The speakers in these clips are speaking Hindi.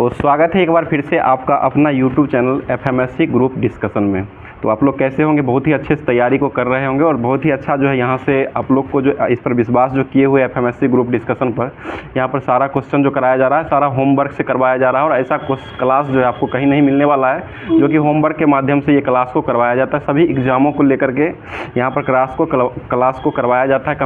तो स्वागत है एक बार फिर से आपका अपना यूट्यूब चैनल एफएमएससी ग्रुप डिस्कशन में। तो आप लोग कैसे होंगे? बहुत ही अच्छे से तैयारी को कर रहे होंगे और बहुत ही अच्छा जो है यहाँ से आप लोग को जो इस पर विश्वास जो किए हुए एफएमएससी ग्रुप डिस्कशन पर, यहाँ पर सारा क्वेश्चन जो कराया जा रहा है सारा होमवर्क से करवाया जा रहा है। और ऐसा क्लास जो है आपको कहीं नहीं मिलने वाला है जो कि होमवर्क के माध्यम से ये क्लास को करवाया जाता है। सभी एग्ज़ामों को लेकर के यहाँ पर क्लास को करवाया जाता है।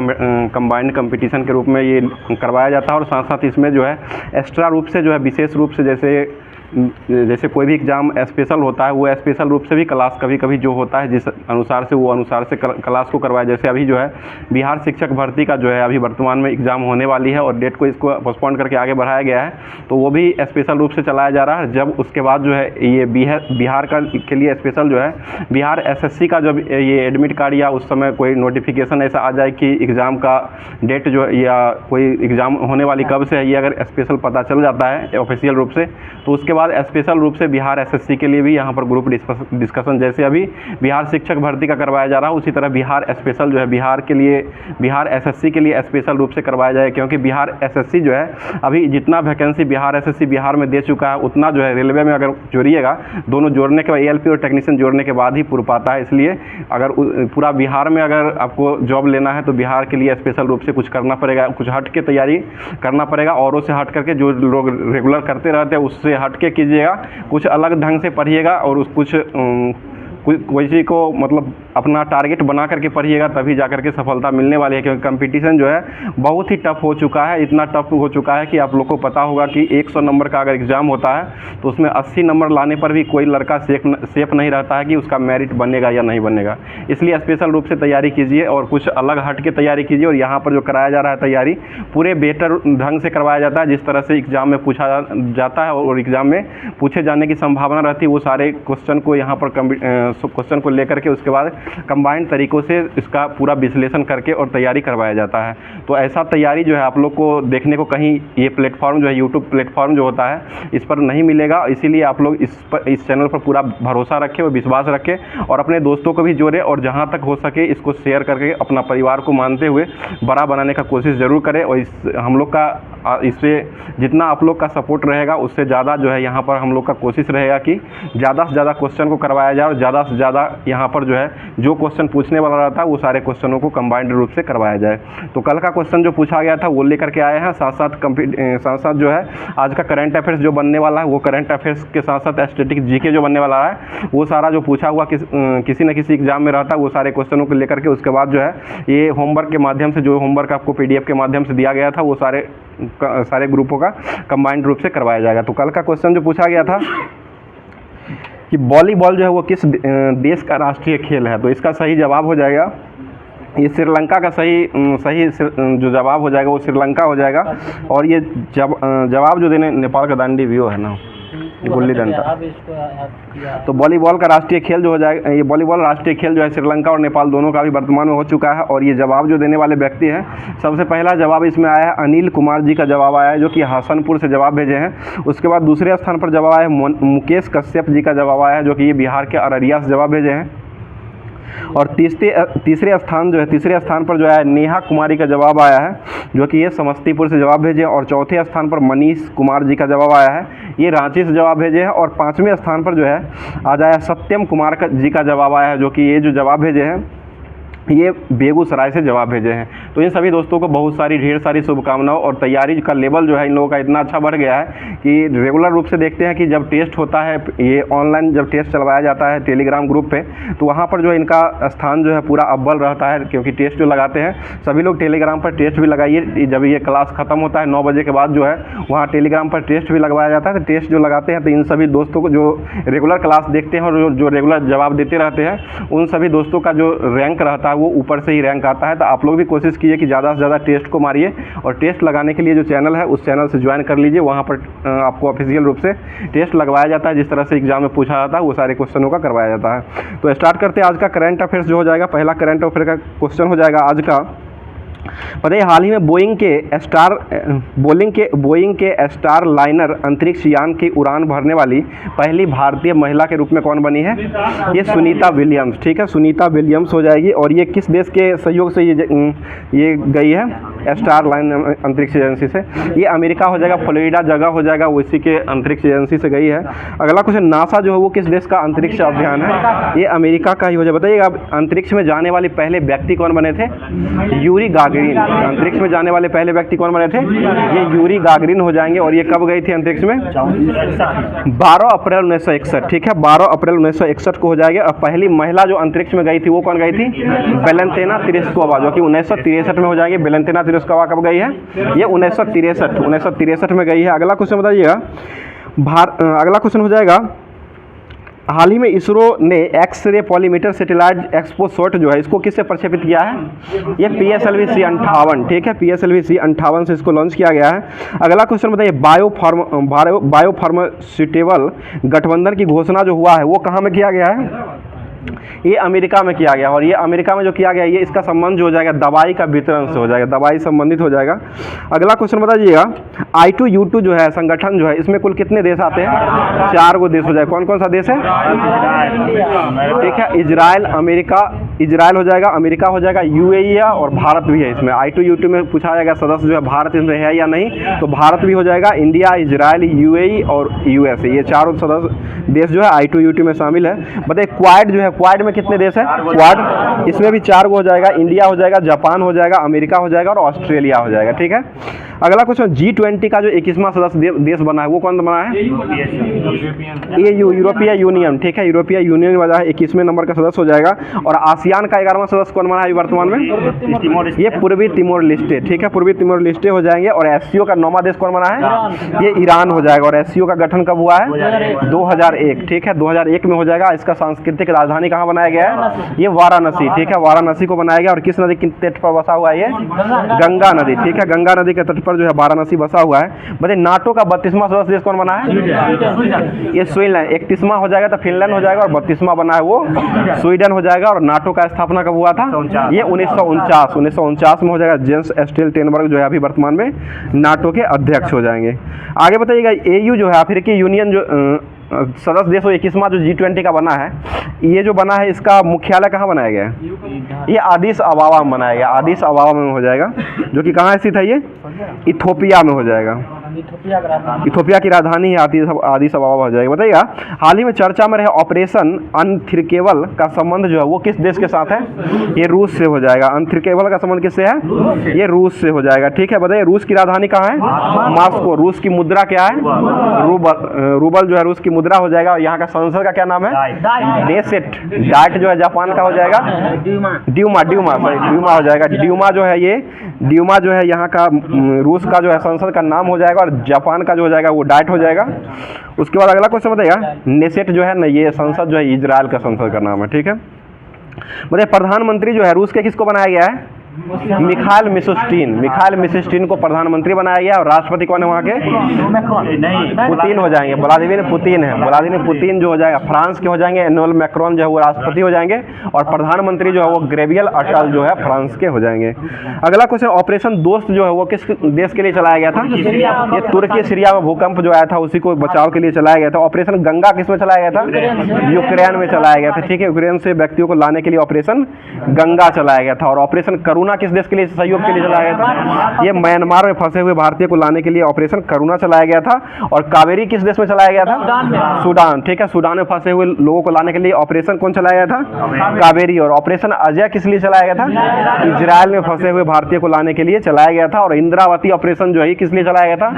कंबाइंड कंपटीशन के रूप में ये करवाया जाता है और साथ साथ इसमें जो है एक्स्ट्रा रूप से जो है विशेष रूप से जैसे कोई भी एग्ज़ाम स्पेशल होता है वो स्पेशल रूप से भी क्लास कभी कभी जो होता है जिस अनुसार से वो अनुसार से क्लास को करवाया। जैसे अभी जो है बिहार शिक्षक भर्ती का जो है अभी वर्तमान में एग्ज़ाम होने वाली है और डेट को इसको पोस्टपोन करके आगे बढ़ाया गया है, तो वो भी स्पेशल रूप से चलाया जा रहा है। जब उसके बाद जो है ये बिहार के लिए स्पेशल जो है बिहार एसएससी का जब ये एडमिट कार्ड या उस समय कोई नोटिफिकेशन ऐसा आ जाए कि एग्ज़ाम का डेट जो या कोई एग्ज़ाम होने वाली कब से है, ये अगर स्पेशल पता चल जाता है ऑफिशियल रूप से, तो उसके बाद स्पेशल रूप से बिहार एसएससी के लिए भी यहाँ पर ग्रुप डिस्कशन जैसे अभी बिहार शिक्षक भर्ती का करवाया जा रहा है, उसी तरह बिहार स्पेशल जो है बिहार एसएससी के लिए स्पेशल रूप से करवाया जाए। क्योंकि बिहार एसएससी जो है अभी जितना वैकेंसी बिहार एसएससी बिहार में दे चुका है उतना जो है रेलवे में अगर जोड़िएगा, दोनों जोड़ने के बाद एएलपी और टेक्नीशियन जोड़ने के बाद ही पूर पाता है। इसलिए अगर पूरा बिहार में अगर आपको जॉब लेना है तो बिहार के लिए स्पेशल रूप से कुछ करना पड़ेगा, कुछ हट के तैयारी करना पड़ेगा। औरों से हट करके जो लोग रेगुलर करते रहते हैं उससे हट के कीजिएगा, कुछ अलग ढंग से पढ़िएगा और किसी को मतलब अपना टारगेट बना करके पढ़िएगा, तभी जा करके सफलता मिलने वाली है। क्योंकि कंपटीशन जो है बहुत ही टफ हो चुका है, इतना टफ हो चुका है कि आप लोग को पता होगा कि 100 नंबर का अगर एग्ज़ाम होता है तो उसमें 80 नंबर लाने पर भी कोई लड़का सेफ नहीं रहता है कि उसका मेरिट बनेगा या नहीं बनेगा। इसलिए स्पेशल रूप से तैयारी कीजिए और कुछ अलग हट के तैयारी कीजिए। और यहाँ पर जो कराया जा रहा है तैयारी पूरे बेहतर ढंग से करवाया जाता है, जिस तरह से एग्ज़ाम में पूछा जाता है और एग्ज़ाम में पूछे जाने की संभावना रहती है। वो सारे क्वेश्चन को यहाँ पर क्वेश्चन को लेकर के उसके बाद कंबाइंड तरीक़ों से इसका पूरा विश्लेषण करके और तैयारी करवाया जाता है। तो ऐसा तैयारी जो है आप लोग को देखने को कहीं ये प्लेटफॉर्म जो है यूट्यूब प्लेटफॉर्म जो होता है इस पर नहीं मिलेगा। इसीलिए आप लोग इस चैनल पर पूरा भरोसा रखें और विश्वास रखें और अपने दोस्तों को भी जोड़ें और जहाँ तक हो सके इसको शेयर करके अपना परिवार को मानते हुए बड़ा बनाने का कोशिश ज़रूर करें। और हम लोग का इससे जितना आप लोग का सपोर्ट रहेगा उससे ज़्यादा जो है यहाँ पर हम लोग का कोशिश रहेगा कि ज़्यादा से ज़्यादा क्वेश्चन को करवाया जाए और ज़्यादा से ज़्यादा यहाँ पर जो है जो क्वेश्चन पूछने वाला रहता है वो सारे क्वेश्चनों को कंबाइंड रूप से करवाया जाए। तो कल का क्वेश्चन जो पूछा गया था वो लेकर के आए हैं, साथ साथ जो है आज का करंट अफेयर्स जो बनने वाला है वो करंट अफेयर्स के साथ साथ स्टैटिक जीके जो बनने वाला है वो सारा जो पूछा हुआ किसी न किसी एग्जाम में रहता है वो सारे क्वेश्चनों को लेकर के उसके बाद जो है ये होमवर्क के माध्यम से जो होमवर्क आपको पीडीएफ के माध्यम से दिया गया था वो सारे ग्रुपों का कंबाइंड रूप से करवाया जाएगा। तो कल का क्वेश्चन जो पूछा गया था कि वॉलीबॉल जो है वो किस देश का राष्ट्रीय खेल है, तो इसका सही जवाब हो जाएगा ये श्रीलंका का सही जो जवाब हो जाएगा वो श्रीलंका हो जाएगा। और ये जवाब जो देने नेपाल का दांडी व्यू है ना गुल्ली डंडा, तो वॉलीबॉल का राष्ट्रीय खेल जो हो जाएगा ये वॉलीबॉल राष्ट्रीय खेल जो है श्रीलंका और नेपाल दोनों का भी वर्तमान में हो चुका है। और ये जवाब जो देने वाले व्यक्ति हैं सबसे पहला जवाब इसमें आया है अनिल कुमार जी का जवाब आया है जो कि हसनपुर से जवाब भेजे हैं। उसके बाद दूसरे स्थान पर जवाब आया है मुकेश कश्यप जी का जवाब आया है जो कि ये बिहार के अररिया से जवाब भेजे हैं। और तीसरे स्थान पर जो है नेहा कुमारी का जवाब आया है जो कि ये समस्तीपुर से जवाब भेजे। और चौथे स्थान पर मनीष कुमार जी का जवाब आया है, ये रांची से जवाब भेजे हैं। और पाँचवें स्थान पर जो है आज आया सत्यम कुमार जी का जवाब आया है जो कि ये जो जवाब भेजे हैं ये बेगूसराय से जवाब भेजे हैं। तो इन सभी दोस्तों को बहुत सारी ढेर सारी शुभकामनाओं और तैयारी का लेवल जो है इन लोगों का इतना अच्छा बढ़ गया है कि रेगुलर रूप से देखते हैं कि जब टेस्ट होता है ये ऑनलाइन जब टेस्ट चलवाया जाता है टेलीग्राम ग्रुप पे तो वहाँ पर जो है इनका स्थान जो है पूरा अव्वल रहता है। क्योंकि टेस्ट जो लगाते हैं सभी लोग टेलीग्राम पर टेस्ट भी लगाइए, जब ये क्लास ख़त्म होता है 9 बजे के बाद जो है वहाँ टेलीग्राम पर टेस्ट भी लगवाया जाता है। तो टेस्ट जो लगाते हैं तो इन सभी दोस्तों को जो रेगुलर क्लास देखते हैं और जो रेगुलर जवाब देते रहते हैं उन सभी दोस्तों का जो रैंक रहता है वो ऊपर से ही रैंक आता है। तो आप लोग भी कोशिश कीजिए कि ज़्यादा से ज़्यादा टेस्ट को मारिए और टेस्ट लगाने के लिए जो चैनल है उस चैनल से ज्वाइन कर लीजिए। वहाँ पर आपको ऑफिशियल रूप से टेस्ट लगवाया जाता है, जिस तरह से एग्जाम में पूछा जाता है वो सारे क्वेश्चनों का करवाया जाता है। तो स्टार्ट करते हैं आज का करंट अफेयर्स जो हो जाएगा। पहला करंट अफेयर का क्वेश्चन हो जाएगा आज का, पता है हाल ही में बोइंग के स्टार लाइनर अंतरिक्ष यान की उड़ान भरने वाली पहली भारतीय महिला के रूप में कौन बनी है? ये सुनीता विलियम्स। ठीक है, सुनीता विलियम्स हो जाएगी। और ये किस देश के सहयोग से ये गई है? स्टार लाइन अंतरिक्ष एजेंसी से। ये अमेरिका हो जाएगा, फ्लोरिडा जगह हो जाएगा, वो इसी के अंतरिक्ष एजेंसी से गई है। अगला क्वेश्चन, नासा जो है वो किस देश का अंतरिक्ष अभियान है? ये अमेरिका का ही हो जाए। बताइएगा अंतरिक्ष में जाने वाले पहले व्यक्ति कौन बने थे? Yuri Gagarin. अंतरिक्ष में जाने वाले पहले व्यक्ति कौन बने थे? ये यूरी गागरिन हो जाएंगे। और ये कब गई थी अंतरिक्ष में? 12 अप्रैल 1961। ठीक है, 12 अप्रैल 1961 को हो जाएगा। और पहली महिला जो अंतरिक्ष में गई थी वो कौन गई थी? वेलेंटिना तेरेस्कोवा, जो कि 1963 में हो जाएंगे। वेलेंटिना तेरेस्कोवा कब गई है? ये 1963 में गई है। अगला क्वेश्चन बताइएगा, अगला क्वेश्चन हो जाएगा, हाल ही में इसरो ने एक्स-रे पॉलीमीटर सैटेलाइट एक्सपोसॉट जो है इसको किससे प्रक्षेपित किया है? ये PSLV C-58। ठीक है, PSLV C-58 से इसको लॉन्च किया गया है। अगला क्वेश्चन बताइए, बायोफार्मास्यूटिकल गठबंधन की घोषणा जो हुआ है वो कहाँ में किया गया है? ये अमेरिका में किया गया। और ये अमेरिका में जो किया गया, ये इसका संबंध जो हो जाएगा दवाई का वितरण से हो जाएगा, दवाई संबंधित हो जाएगा। अगला क्वेश्चन बताइएगा, I2U2 जो है संगठन जो है इसमें कुल कितने देश आते हैं? 4 गो देश हो जाएगा। कौन कौन सा देश है? ठीक है, इजराइल, अमेरिका, इजराइल हो जाएगा, अमेरिका हो जाएगा, UAE और भारत भी है इसमें। I2U2 में पूछा जाएगा सदस्य जो है भारत इसमें है या नहीं, तो भारत भी हो जाएगा। इंडिया, इजराइल, UAE और USA, ये चारों सदस्य देश जो है I2U2 में शामिल है। बताइए क्वाड जो है, क्वाड में कितने देश है? क्वाड, इसमें भी 4 गो हो जाएगा। इंडिया हो जाएगा, जापान हो जाएगा, अमेरिका हो जाएगा और ऑस्ट्रेलिया हो जाएगा। ठीक है, अगला क्वेश्चन, G20 का जो 21वां सदस्य देश बना है वो कौन बना है? ये यूरोपीय यूनियन। ठीक है, यूरोपीय यूनियन वाला 21वें नंबर का सदस्य हो जाएगा। और आसियान का 11वां सदस्य कौन बना है वर्तमान में? ये पूर्वी तिमोर लिस्टे। ठीक है, पूर्वी तिमोर लिस्टे हो जाएंगे। और SCO का 9वां देश कौन बना है? ये ईरान हो जाएगा। और SCO का गठन कब हुआ है? 2001। ठीक है, 2001 में हो जाएगा। इसका सांस्कृतिक राजधानी कहाँ बनाया गया है? ये वाराणसी। ठीक है, वाराणसी को बनाया गया। और किस नदी के तट पर बसा हुआ है? ये गंगा नदी। ठीक है, गंगा नदी के तट पर जो है वाराणसी बसा हुआ है। बताइए नाटो का 32वां सदस्य देश कौन बना है? ये स्वीडन। 31वां हो जाएगा तो फिनलैंड हो जाएगा। और 32वां बना है वो स्वीडन हो जाएगा। और नाटो का स्थापना कब हुआ था? ये 1949 में हो जाएगा। जेंस स्टोल्टेनबर्ग जो है अभी वर्तमान में नाटो के अध्यक्ष हो जाएंगे। आगे बताइएगा, AU जो है अफ्रीकी यूनियन जो सदस्य देश 21वां जो G20 का बना है, ये जो बना है इसका मुख्यालय कहाँ बनाया गया है? ये आदिस अबाबा में बनाया गया। आदिस अबाबा में हो जाएगा, जो कि कहाँ स्थित है? ये इथोपिया में हो जाएगा। इथोपिया की राजधानी है आदिस अबाबा हो जाएगी। बताइएगा, हाल ही में चर्चा में रहे ऑपरेशन अनथिंकेबल का संबंध जो है वो किस देश के साथ है? ये रूस से हो जाएगा। अनथिंकेबल का संबंध किससे है? ये रूस से हो जाएगा। ठीक है, बताइए रूस की राजधानी कहाँ है? मॉस्को। रूस की मुद्रा क्या है? रूबल जो है रूस की मुद्रा हो जाएगा। और यहाँ का संसद का क्या नाम है? डेसेट। डाइट जो है जापान का हो जाएगा ड्यूमा हो जाएगा। ड्यूमा जो है यहाँ का रूस का जो है संसद का नाम हो जाएगा। और जापान का जो हो जाएगा वो डाइट हो जाएगा। उसके बाद अगला क्वेश्चन बताइएगा, नेसेट जो है ना, ये संसद जो है इजराइल का संसद का नाम है। ठीक है, बताइए प्रधानमंत्री जो है रूस के किसको बनाया गया है? मिखाइल मिशुस्तिन को प्रधानमंत्री बनाया गया। और राष्ट्रपति कौन है वहाँ के? पुतिन हो जाएंगे। व्लादिमीर पुतिन है। व्लादिमीर पुतिन जो हो जाएगा फ्रांस के हो जाएंगे। एनुअल मैक्रोन जो है वो राष्ट्रपति हो जाएंगे। और प्रधानमंत्री जो है वो गैब्रियल अटल जो है फ्रांस के हो जाएंगे। अगला क्वेश्चन, ऑपरेशन दोस्त जो है वो किस देश के लिए चलाया गया था? ये तुर्की सीरिया में भूकंप जो आया था उसी को बचाव के लिए चलाया गया था। ऑपरेशन गंगा किस में चलाया गया था? यूक्रेन में चलाया गया था। ठीक है, यूक्रेन से व्यक्तियों को लाने के लिए ऑपरेशन गंगा चलाया गया था। और ऑपरेशन करुणा किस देश के लिए सहयोग के लिए चलाया गया था? ये म्यांमार में फंसे हुए भारतीय को लाने के लिए ऑपरेशन करुणा चलाया गया था। और कावेरी किस देश में चलाया गया था? सूडान। ठीक है, सूडान में फंसे हुए लोगों को लाने के लिए ऑपरेशन कौन चलाया गया था? कावेरी। और ऑपरेशन अजय किस लिए चलाया गया था? इजराइल में फंसे हुए भारतीय को लाने के लिए चलाया गया था। और इंद्रावती ऑपरेशन जो है किस लिए चलाया गया था?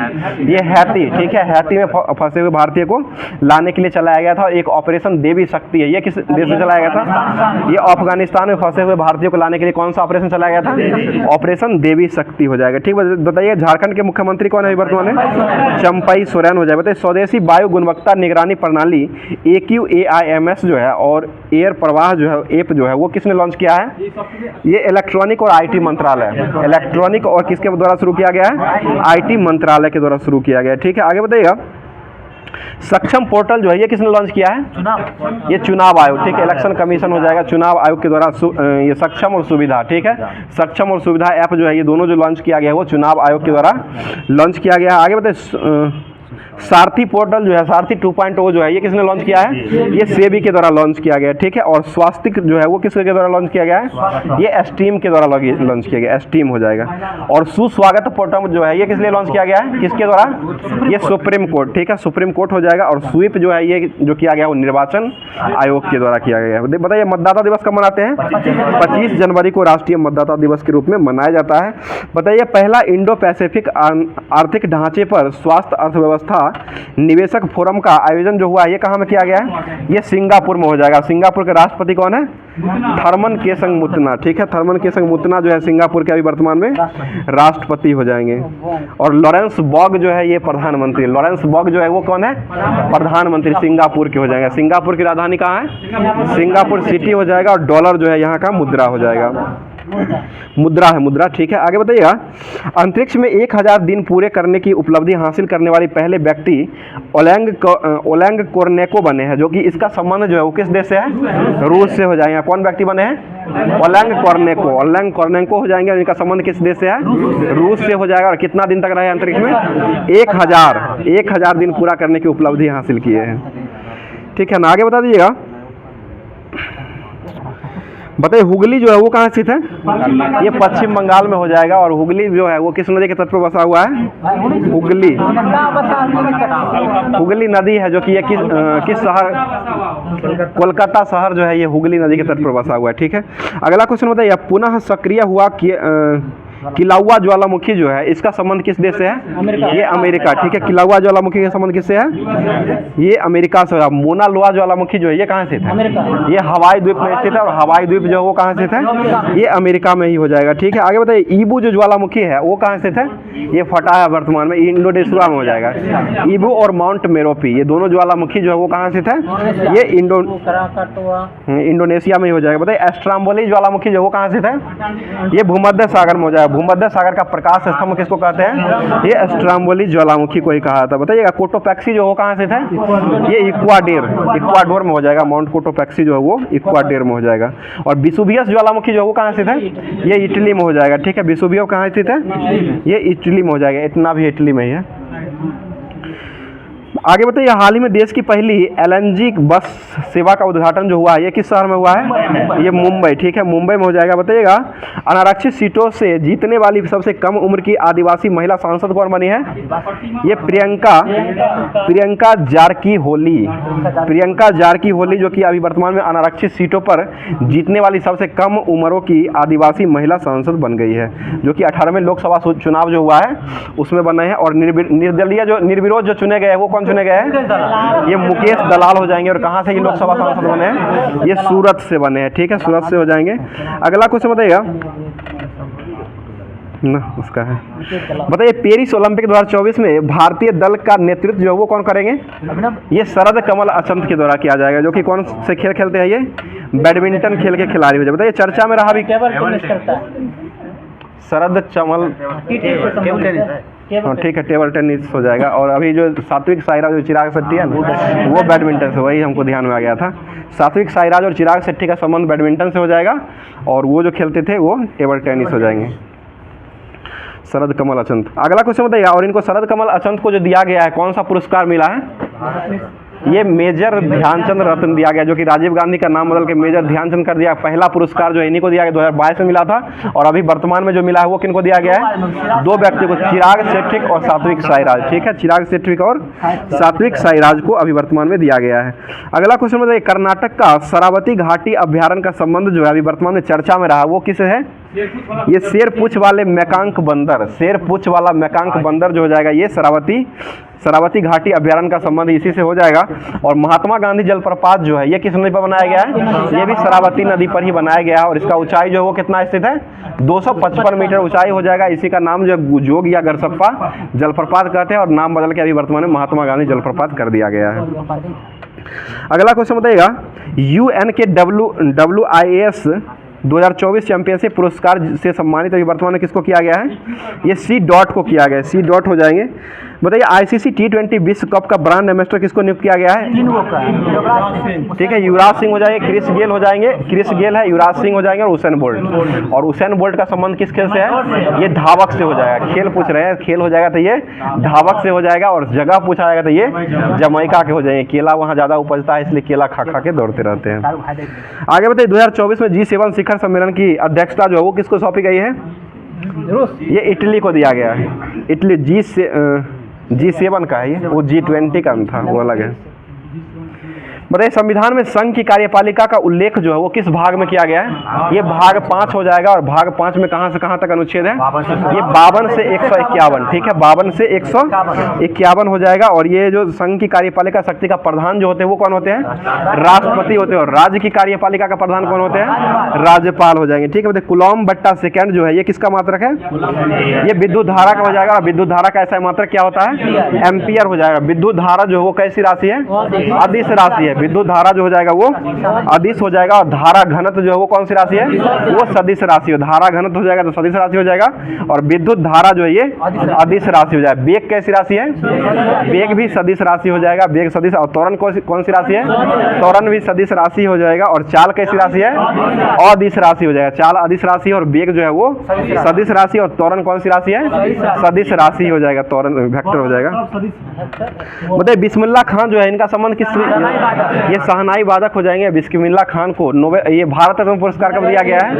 ये हैती। ठीक है, हैती में फंसे हुए भारतीय को लाने के लिए चलाया गया था। एक ऑपरेशन देवी शक्ति है, ये किस देश में चलाया गया था? ये अफगानिस्तान में फंसे हुए भारतीय को लाने के लिए कौन सा ऑपरेशन चलाया गया था? ऑपरेशन देवी शक्ति हो जाएगा। ठीक, बताइए झारखंड के मुख्यमंत्री कौन है वर्तमान में? चंपई सोरेन हो जाएगा। बताइए स्वदेशी वायु गुणवत्ता निगरानी प्रणाली AQAIMS जो है और एयर प्रवाह जो है ऐप जो है वो किसने लॉन्च किया है? ये इलेक्ट्रॉनिक और IT मंत्रालय। इलेक्ट्रॉनिक और किसके द्वारा शुरू किया गया है? IT मंत्रालय के द्वारा शुरू किया गया। ठीक है, आगे बताइएगा, सक्षम पोर्टल जो है ये किसने लॉन्च किया है? ये चुनाव आयोग। ठीक है, इलेक्शन कमीशन हो जाएगा। चुनाव आयोग के द्वारा ये सक्षम और सुविधा। ठीक है, सक्षम और सुविधा ऐप जो है ये दोनों जो लॉन्च किया गया है वो चुनाव आयोग के द्वारा लॉन्च किया गया है। आगे बताइए सारथी पोर्टल जो है, सारथी 2.0 जो है, ये किसने लॉन्च किया है? ये सेबी के द्वारा लॉन्च किया गया है, ठीक है। और स्वास्तिक जो है वो किसके द्वारा लॉन्च किया गया है? ये एस्टीम के द्वारा लॉन्च किया गया, एस्टीम हो जाएगा। और सुस्वागत पोर्टल जो है ये किस लिए लॉन्च किया गया है? किसके द्वारा? ये सुप्रीम कोर्ट, ठीक है, सुप्रीम कोर्ट हो जाएगा। और स्वीप जो है ये जो किया गया वो निर्वाचन आयोग के द्वारा किया गया है। बताइए मतदाता दिवस कब मनाते हैं? 25 जनवरी को राष्ट्रीय मतदाता दिवस के रूप में मनाया जाता है। बताइए पहला इंडो पैसिफिक आर्थिक ढांचे पर स्वास्थ्य अर्थव्यवस्था निवेशक फोरम का आयोजन जो हुआ है ये कहाँ में किया गया है? ये सिंगापुर में हो जाएगा। सिंगापुर के राष्ट्रपति कौन है? थर्मन केसंग मुतना, ठीक है, थर्मन केसंग मुतना जो है सिंगापुर के अभी वर्तमान में राष्ट्रपति हो जाएंगे। और लॉरेंस बॉग जो है ये प्रधानमंत्री, लॉरेंस बॉग जो है वो कौन है? प्रधानमंत्री सिंगापुर के हो जाएंगे। सिंगापुर की राजधानी कहाँ है? सिंगापुर सिटी हो जाएगा। और डॉलर जो है यहाँ का मुद्रा हो जाएगा, मुद्रा है, मुद्रा, ठीक है। आगे बताइएगा, अंतरिक्ष में 1000 दिन पूरे करने की उपलब्धि हासिल करने वाली पहले व्यक्ति ओलेंग कोर्नेको बने हैं, जो कि इसका संबंध जो है वो किस देश से है? रूस से हो जाएंगे। कौन व्यक्ति बने हैं? ओलेंग कोर्नेको हो जाएंगे। इनका संबंध किस देश से है? रूस से हो जाएगा। और कितना दिन तक रहे अंतरिक्ष में? 1000 दिन पूरा करने की उपलब्धि हासिल किए हैं, ठीक है ना। आगे बता दीजिएगा, बताइए हुगली जो है वो कहाँ स्थित है? ये पश्चिम बंगाल में हो जाएगा। और हुगली जो है वो किस नदी के तट पर बसा हुआ है? हुगली नदी है जो कि ये किस शहर? कोलकाता शहर जो है ये हुगली नदी के तट पर बसा हुआ है, ठीक है। अगला क्वेश्चन बताइए, पुनः सक्रिय हुआ किलाउआ ज्वालामुखी जो है इसका संबंध किस देश से है? ये अमेरिका, ठीक है। किलाउआ ज्वालामुखी का संबंध किससे है? ये अमेरिका से है। मोना लोआ ज्वालामुखी जो है ये कहाँ स्थित है? ये हवाई द्वीप में स्थित है। और हवाई द्वीप जो है वो कहाँ स्थित है? ये अमेरिका में ही हो जाएगा, ठीक है। आगे बताइए, ईबू जो ज्वालामुखी है वो कहाँ स्थित है? ये फटा है वर्तमान में, इंडोनेशिया में हो जाएगा। ईबू और माउंट मेरोपी ये दोनों ज्वालामुखी जो है वो कहाँ स्थित है? ये इंडोनेशिया में ही हो जाएगा। बताइए एस्ट्रोम्बोली ज्वालामुखी जो वो कहाँ स्थित है? ये भूमध्य सागर में हो जाएगा। भूमध्य सागर का प्रकाश स्तंभ किसको कहते हैं? ये एस्ट्रोम्बोली ज्वालामुखी को ही कहा था। बताइएगा कोटोपैक्सी जो वो कहाँ स्थित है? ये इक्वाडोर में हो जाएगा। माउंट कोटोपैक्सी जो है वो इक्वाडोर में हो जाएगा। और विसुवियस ज्वालामुखी जो है वो कहाँ स्थित है? ये इटली में हो जाएगा, ठीक है। विसुवियस कहाँ स्थित है? ये इटली में हो जाएगा। इतना भी इटली में ही है। आगे बताइए, हाल ही में देश की पहली LNG बस सेवा का उद्घाटन जो हुआ है ये किस शहर में हुआ है? ये मुंबई, ठीक है, मुंबई में हो जाएगा। बताइएगा अनारक्षित सीटों से जीतने वाली सबसे कम उम्र की आदिवासी महिला सांसद कौन बनी है? ये प्रियंका जारकी होली जो कि अभी वर्तमान में अनारक्षित सीटों पर जीतने वाली सबसे कम उम्रों की आदिवासी महिला सांसद बन गई है, जो कि 18वें लोकसभा चुनाव जो हुआ है उसमें बने हैं। और निर्दलीय जो निर्विरोध जो चुने गए वो कौन चुने गए हैं? ये मुकेश दलाल हो जाएंगे। और कहाँ से ये लोकसभा सांसद बने हैं? ये सूरत से बने हैं, ठीक है, सूरत से हो जाएंगे। अगला क्वेश्चन बताइएगा ना, उसका है, बताइए पेरिस ओलंपिक 2024 में भारतीय दल का नेतृत्व जो है वो कौन करेंगे? ये शरद कमल अचंत के द्वारा किया जाएगा, जो कि कौन से खेल खेलते हैं? ये बैडमिंटन खेल के खिलाड़ी हो जाए। बताइए चर्चा में रहा भी शरद कमल, हाँ ठीक है, टेबल टेनिस हो जाएगा। और अभी जो सात्विक साईराज और चिराग शेट्टी है ना वो बैडमिंटन से, वही हमको ध्यान में आ गया था। सात्विक साईराज और चिराग शेट्टी का संबंध बैडमिंटन से हो जाएगा। और वो जो खेलते थे वो टेबल टेनिस हो जाएंगे। शरद कमल अचंत। अगला क्वेश्चन बताइए, और इनको शरद कमल अचंत को जो दिया गया है कौन सा पुरस्कार मिला है? ये मेजर ध्यानचंद रत्न दिया गया, जो कि राजीव गांधी का नाम बदल के मेजर ध्यानचंद कर दिया। पहला पुरस्कार जो इन्हीं को दिया गया 2022 में मिला था। और अभी वर्तमान में जो मिला है वो किनको दिया गया है? दो व्यक्ति को, चिराग शेट्टी और सात्विक साईराज, ठीक है, चिराग शेट्टी और सात्विक साईराज को अभी वर्तमान में दिया गया है। अगला क्वेश्चन बताइए, कर्नाटक का शरावती घाटी अभ्यारण्य का संबंध जो है अभी वर्तमान में चर्चा में रहा वो किसे है? ये शेर पूछ वाले मैकांक बंदर, शेर पूछ वाला मैकांक बंदर जो हो जाएगा ये शरावती घाटी अभ्यारण्य का संबंध इसी से हो जाएगा। और महात्मा गांधी जलप्रपात जो है ये किस नदी पर बनाया गया है? ये भी शरावती नदी पर ही बनाया गया है। और इसका ऊंचाई जो है वो कितना स्थित है? 255 मीटर ऊंचाई हो जाएगा। इसी का नाम जो है जोग या गरसप्पा जलप्रपात कहते हैं। और नाम बदल के अभी वर्तमान में महात्मा गांधी जलप्रपात कर दिया गया है। अगला क्वेश्चन बताइएगा, UN के WIAS 2024 चैंपियनशिप पुरस्कार से सम्मानित अभी वर्तमान में किसको किया गया है? ये C. को किया गया है। C. हो जाएंगे। बताइए आईसीसी T20 विश्व कप का ब्रांड एम्बेसडर किसको नियुक्त किया गया है? 3 का है। ठीक है, युवराज सिंह हो जाएंगे, क्रिस गेल हो जाएंगे, क्रिस गेल है, युवराज सिंह हो जाएंगे और उसेन बोल्ट। और उसेन बोल्ट का संबंध किस खेल से है? ये धावक से हो जाएगा। खेल पूछ रहे हैं, खेल हो जाएगा तो ये धावक से हो जाएगा, और जगह पूछा जाएगा तो ये जमैका के हो जाएंगे। केला वहाँ ज़्यादा उपजता है इसलिए केला खा खा के दौड़ते रहते हैं। आगे बताइए 2024 में G7 शिखर सम्मेलन की अध्यक्षता जो है वो किसको सौंपी गई है? ये इटली को दिया गया है। इटली G7 का है, ये वो G20 का था, वो अलग है। बताइए संविधान में संघ की कार्यपालिका का उल्लेख जो है वो किस भाग में किया गया है? ये भाग 5 हो जाएगा। और भाग 5 में कहाँ से कहाँ तक अनुच्छेद है? ये 52 से 151। ठीक है, 52 से 151 हो जाएगा। और ये जो संघ की कार्यपालिका शक्ति का प्रधान जो होते हैं वो कौन होते हैं? राष्ट्रपति होते हैं। और राज्य की कार्यपालिका का प्रधान कौन होते हैं? राज्यपाल हो जाएंगे। ठीक है, बताइए कूलॉम बट्टा सेकेंड जो है ये किसका मात्रक है? ये विद्युत धारा का हो जाएगा। और विद्युत धारा का ऐसा मात्रक क्या होता है? एम्पियर हो जाएगा। विद्युत धारा जो है वो कैसी राशि है? अदिश राशि है। विद्युत धारा जो हो जाएगा वो अदिश हो जाएगा। और धारा घनत्व जो है वो कौन सी राशि है? वो सदिश राशि है। धारा घनत्व हो जाएगा तो सदिश राशि हो जाएगा। और विद्युत धारा जो है ये अदिश राशि हो जाएगा। वेग कैसी राशि है? वेग भी सदिश राशि हो जाएगा। वेग सदिश। और त्वरण कौन सी राशि है? त्वरण भी सदिश राशि हो जाएगा। और चाल कैसी राशि है? अदिश राशि हो जाएगा। चाल अदिश राशि और वेग जो है वो सदिश राशि। और त्वरण कौन सी राशि है? सदिश राशि हो जाएगा। त्वरण वेक्टर हो जाएगा। बताइए बिस्मिल्लाह खान जो है इनका संबंध किस? ये शहनाई वादक हो जाएंगे। बिस्मिल्लाह खान को ये भारत रत्न पुरस्कार कब दिया गया है?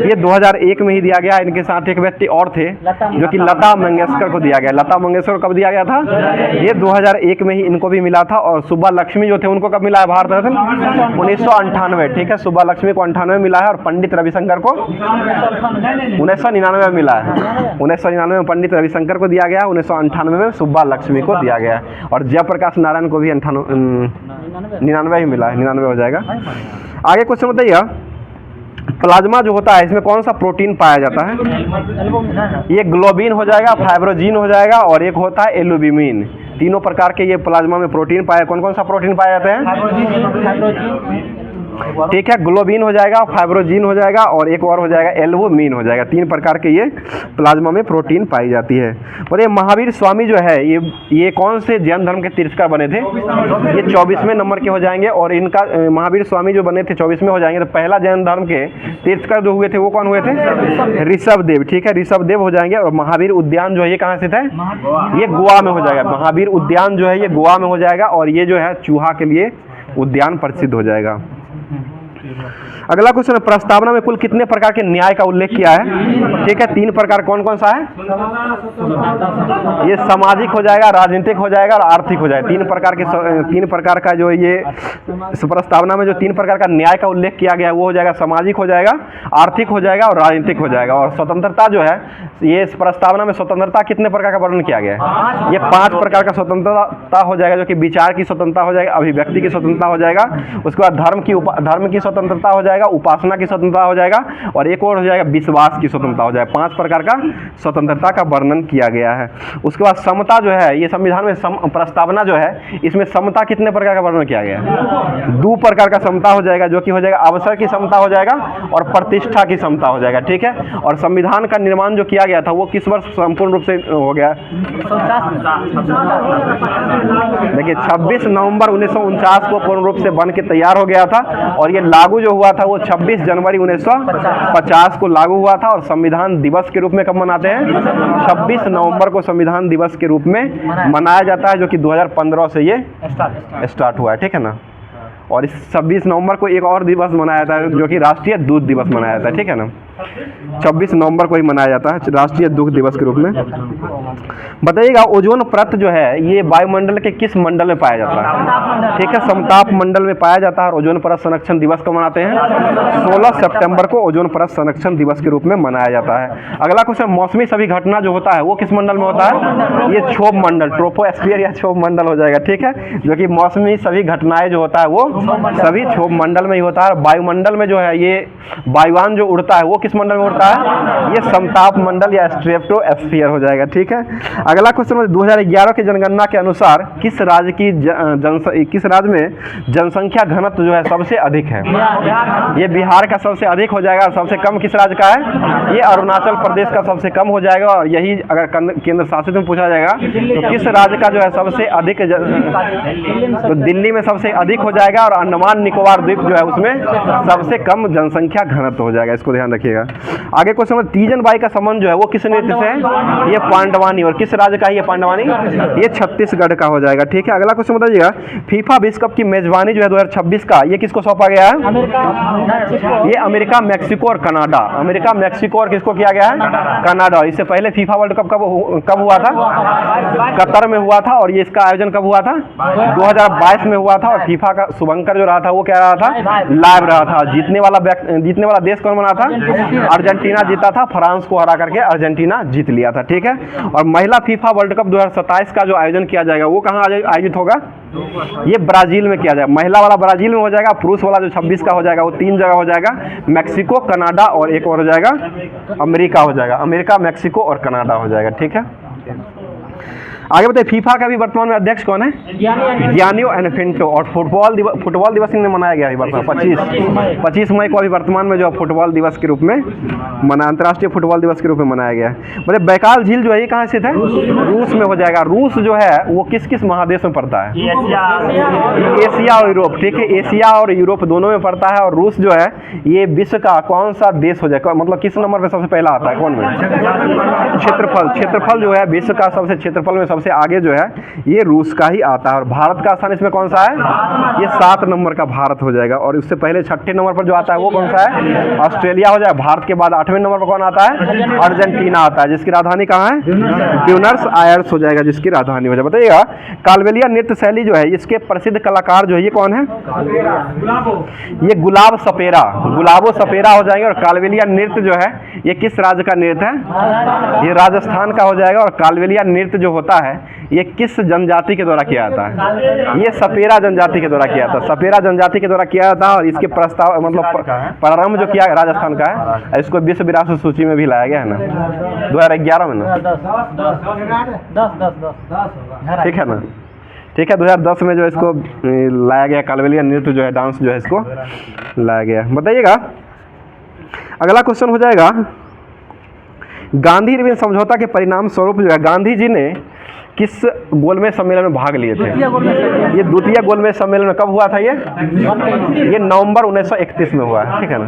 ये 2001 में ही दिया गया है। इनके साथ एक व्यक्ति और थे जो कि लता मंगेशकर को दिया गया। लता मंगेशकर को कब दिया गया था? ये 2001 में ही इनको भी मिला था। और सुब्बा लक्ष्मी जो थे उनको कब मिला है भारत रत्न? 1998। ठीक है, सुब्बा लक्ष्मी को 98 में मिला है। और पंडित रविशंकर को 1999 में मिला है। 1999 में पंडित रविशंकर को दिया गया। 1998 में सुब्बा लक्ष्मी को दिया गया। और जयप्रकाश नारायण को भी 99 ही मिला है। 99 हो जाएगा। आगे क्वेश्चन बताइए प्लाज्मा जो होता है इसमें कौन सा प्रोटीन पाया जाता है? ये ग्लोबिन हो जाएगा, फाइब्रोजिन हो जाएगा और एक होता है एल्बुमिन। तीनों प्रकार के ये प्लाज्मा में प्रोटीन पाया। कौन कौन सा प्रोटीन पाए जाते हैं? ठीक है, ग्लोबिन हो जाएगा, फाइब्रोजिन हो जाएगा और एक और हो जाएगा एल्बुमिन हो जाएगा। 3 प्रकार के ये प्लाज्मा में प्रोटीन पाई जाती है। और ये महावीर स्वामी जो है ये कौन से जैन धर्म के तीर्थकर बने थे? ये 24वें नंबर के हो जाएंगे। और इनका महावीर स्वामी जो बने थे 24वें हो जाएंगे। तो पहला जैन धर्म के तीर्थकर जो हुए थे वो कौन हुए थे? ऋषभदेव। ठीक है, ऋषभदेव हो जाएंगे। और महावीर उद्यान जो है ये कहाँ स्थित है? ये गोवा में हो जाएगा। महावीर उद्यान जो है ये गोवा में हो जाएगा। और ये जो है चूहा के लिए उद्यान प्रसिद्ध हो जाएगा। अगला क्वेश्चन है प्रस्तावना में कुल कितने प्रकार के न्याय का उल्लेख किया है? ठीक है, 3 प्रकार। कौन कौन सा है? ये सामाजिक हो जाएगा, राजनीतिक हो जाएगा और आर्थिक हो जाएगा। 3 प्रकार का जो ये प्रस्तावना में जो 3 प्रकार का न्याय का उल्लेख किया गया है वो हो जाएगा सामाजिक हो जाएगा, आर्थिक हो जाएगा और राजनीतिक हो जाएगा। और स्वतंत्रता जो है ये इस प्रस्तावना में स्वतंत्रता कितने प्रकार का वर्णन किया गया है? ये 5 प्रकार का स्वतंत्रता हो जाएगा, जो कि विचार की स्वतंत्रता हो जाएगा, अभिव्यक्ति की स्वतंत्रता हो जाएगा, उसके बाद धर्म की स्वतंत्रता हो जाएगा, उपासना की स्वतंत्रता हो जाएगा और एक और हो जाएगा विश्वास की स्वतंत्रता हो जाएगा। 5 प्रकार का स्वतंत्रता का वर्णन किया गया है। उसके बाद समता जो है ये संविधान में प्रस्तावना जो है इसमें समता कितने प्रकार का वर्णन किया गया है? 2 प्रकार का समता हो जाएगा, जो कि हो जाएगा अवसर की समता हो जाएगा और प्रतिष्ठा की समता हो जाएगा। ठीक है, और संविधान का निर्माण जो किया गया था वो किस वर्ष संपूर्ण रूप से हो गया? देखिए 26 नवंबर 1949 को पूर्ण रूप से बन के तैयार हो गया था। और ये लागू जो हुआ था वो 26 जनवरी 1950 को लागू हुआ था। और संविधान दिवस के रूप में कब मनाते हैं? 26 नवंबर को संविधान दिवस के रूप में मनाया जाता है, जो कि 2015 से ये स्टार्ट हुआ है। ठीक है ना। और इस 26 नवंबर को एक और दिवस मनाया जाता है जो कि राष्ट्रीय दूध दिवस मनाया जाता है। ठीक है ना, 26 नवंबर को ही मनाया जाता है राष्ट्रीय दूध दिवस के रूप में। बताइएगा ओजोन परत जो है ये वायुमंडल के किस मंडल में पाया जाता है? ठीक है, समताप मंडल में पाया जाता है। और ओजोन परत संरक्षण दिवस को मनाते हैं 16 सितंबर को ओजोन परत संरक्षण दिवस के रूप में मनाया जाता है। अगला क्वेश्चन मौसमी सभी घटना जो होता है वो किस मंडल में होता है? ये क्षोभ मंडल, ट्रोपोस्फीयर या क्षोभ मंडल हो जाएगा। ठीक है, जो कि मौसमी सभी घटनाएं जो होता है वो सभी क्षोभ मंडल में ही होता है। वायुमंडल में जो है ये वायुयान जो उड़ता है वो किस किस मंडल में उड़ता है? ये समताप मंडल या स्ट्रेटोस्फीयर हो जाएगा। ठीक है, अगला क्वेश्चन 2011 की जनगणना के अनुसार किस राज्य में जनसंख्या घनत्व जो है सबसे अधिक है? ये बिहार का सबसे अधिक हो जाएगा। और सबसे कम किस राज्य का है? ये अरुणाचल प्रदेश का सबसे कम हो जाएगा। और यही अगर केंद्र शासित में पूछा जाएगा तो किस राज्य का जो है सबसे अधिक तो दिल्ली में सबसे अधिक हो जाएगा। और अंडमान निकोबार द्वीप जो है उसमें सबसे कम जनसंख्या घनत्व हो जाएगा। इसको ध्यान रखिएगा। आगे क्वेश्चन तीजन बाई का संबंध जो है वो किस नृत्य से है? ये पांडवानी। और किस राज्य का है ये पांडवानी? ये छत्तीसगढ़ का हो जाएगा। ठीक है, अगला क्वेश्चन बताइएगा फीफा विश्व कप की मेजबानी जो है 2026 का ये किसको सौंपा गया है? ये अमेरिका, मैक्सिको और कनाडा। अमेरिका, मैक्सिको और किसको किया गया है? कनाडा। इससे पहले फीफा वर्ल्ड कप कब हुआ था? कतर में हुआ था। और ये इसका आयोजन कब हुआ था? 2022 में हुआ था। और फीफा का शुभंकर जो रहा था वो क्या रहा था? लाइव रहा था। जीतने वाला देश कौन बना था? अर्जेंटीना जीता था। फ्रांस को हरा करके अर्जेंटीना जीत लिया था। ठीक है, और महिला फीफा वर्ल्ड कप 2027 का जो आयोजन किया जाएगा वो कहाँ आयोजित होगा? ये ब्राजील में किया जाएगा। महिला वाला ब्राजील में हो जाएगा। पुरुष वाला जो 26 का हो जाएगा वो 3 जगह हो जाएगा, मैक्सिको, कनाडा और एक और हो जाएगा अमेरिका हो जाएगा। अमेरिका, मैक्सिको और कनाडा हो जाएगा। ठीक है, आगे बताइए फीफा का भी वर्तमान में अध्यक्ष कौन है? गियानी इन्फेंटो। और फुटबॉल दिवस इन्हें मनाया गया है वर्तमान 25 मई को अभी वर्तमान में जो फुटबॉल दिवस के रूप में अंतर्राष्ट्रीय फुटबॉल दिवस के रूप में मनाया गया है। मतलब बैकाल झील जो है ये कहाँ स्थित है? रूस में हो जाएगा। रूस जो है वो किस किस महादेश में पड़ता है? एशिया और यूरोप। ठीक है, एशिया और यूरोप दोनों में पड़ता है। और रूस जो है ये विश्व का कौन सा देश हो जाएगा? मतलब किस नंबर पे सबसे पहला आता है? कौन में? क्षेत्रफल जो है विश्व का सबसे क्षेत्रफल में सबसे आगे जो है ये रूस का ही आता है। और भारत का स्थान इसमें कौन सा है? ये 7 नंबर का भारत हो जाएगा। और उससे पहले 6ठे नंबर पर जो आता है वो कौन सा है? ऑस्ट्रेलिया हो जाएगा। भारत के बाद 8वें नंबर पर कौन आता है? अर्जेंटीना आता है, जिसकी राजधानी कहाँ है? ब्यूनस आयर्स हो जाएगा, जिसकी राजधानी हो जाएगा। बताइएगा कालबेलिया नृत्य शैली जो है इसके प्रसिद्ध कलाकार जो है ये कौन है? ये गुलाब सपेरा, गुलाबो सपेरा हो जाएंगे। और कालबेलिया नृत्य जो है ये किस राज्य का नृत्य है? ये राजस्थान का हो जाएगा। और कालबेलिया नृत्य जो होता है ये किस जनजाति के द्वारा किया जाता है? ये सपेरा जनजाति के द्वारा किया जाता है। सपेरा जनजाति के द्वारा किया जाता है। और इसके प्रस्ताव मतलब प्रारंभ जो किया राजस्थान का है। इसको विश्व विरासत सूची में भी लाया गया है ना 2011 में ना। ठीक है ना, ठीक है, 2010 में जो इसको लाया गया कालबेलिया नृत्य जो है डांस जो है इसको लाया गया। बताइएगा अगला क्वेश्चन हो जाएगा गांधी रिबन समझौता के परिणाम स्वरूप जो है गांधी जी ने किस गोलमेज सम्मेलन में भाग लिए थे? ये द्वितीय गोलमेज सम्मेलन में कब हुआ था? ये नवंबर 1931 में हुआ है। ठीक है ना,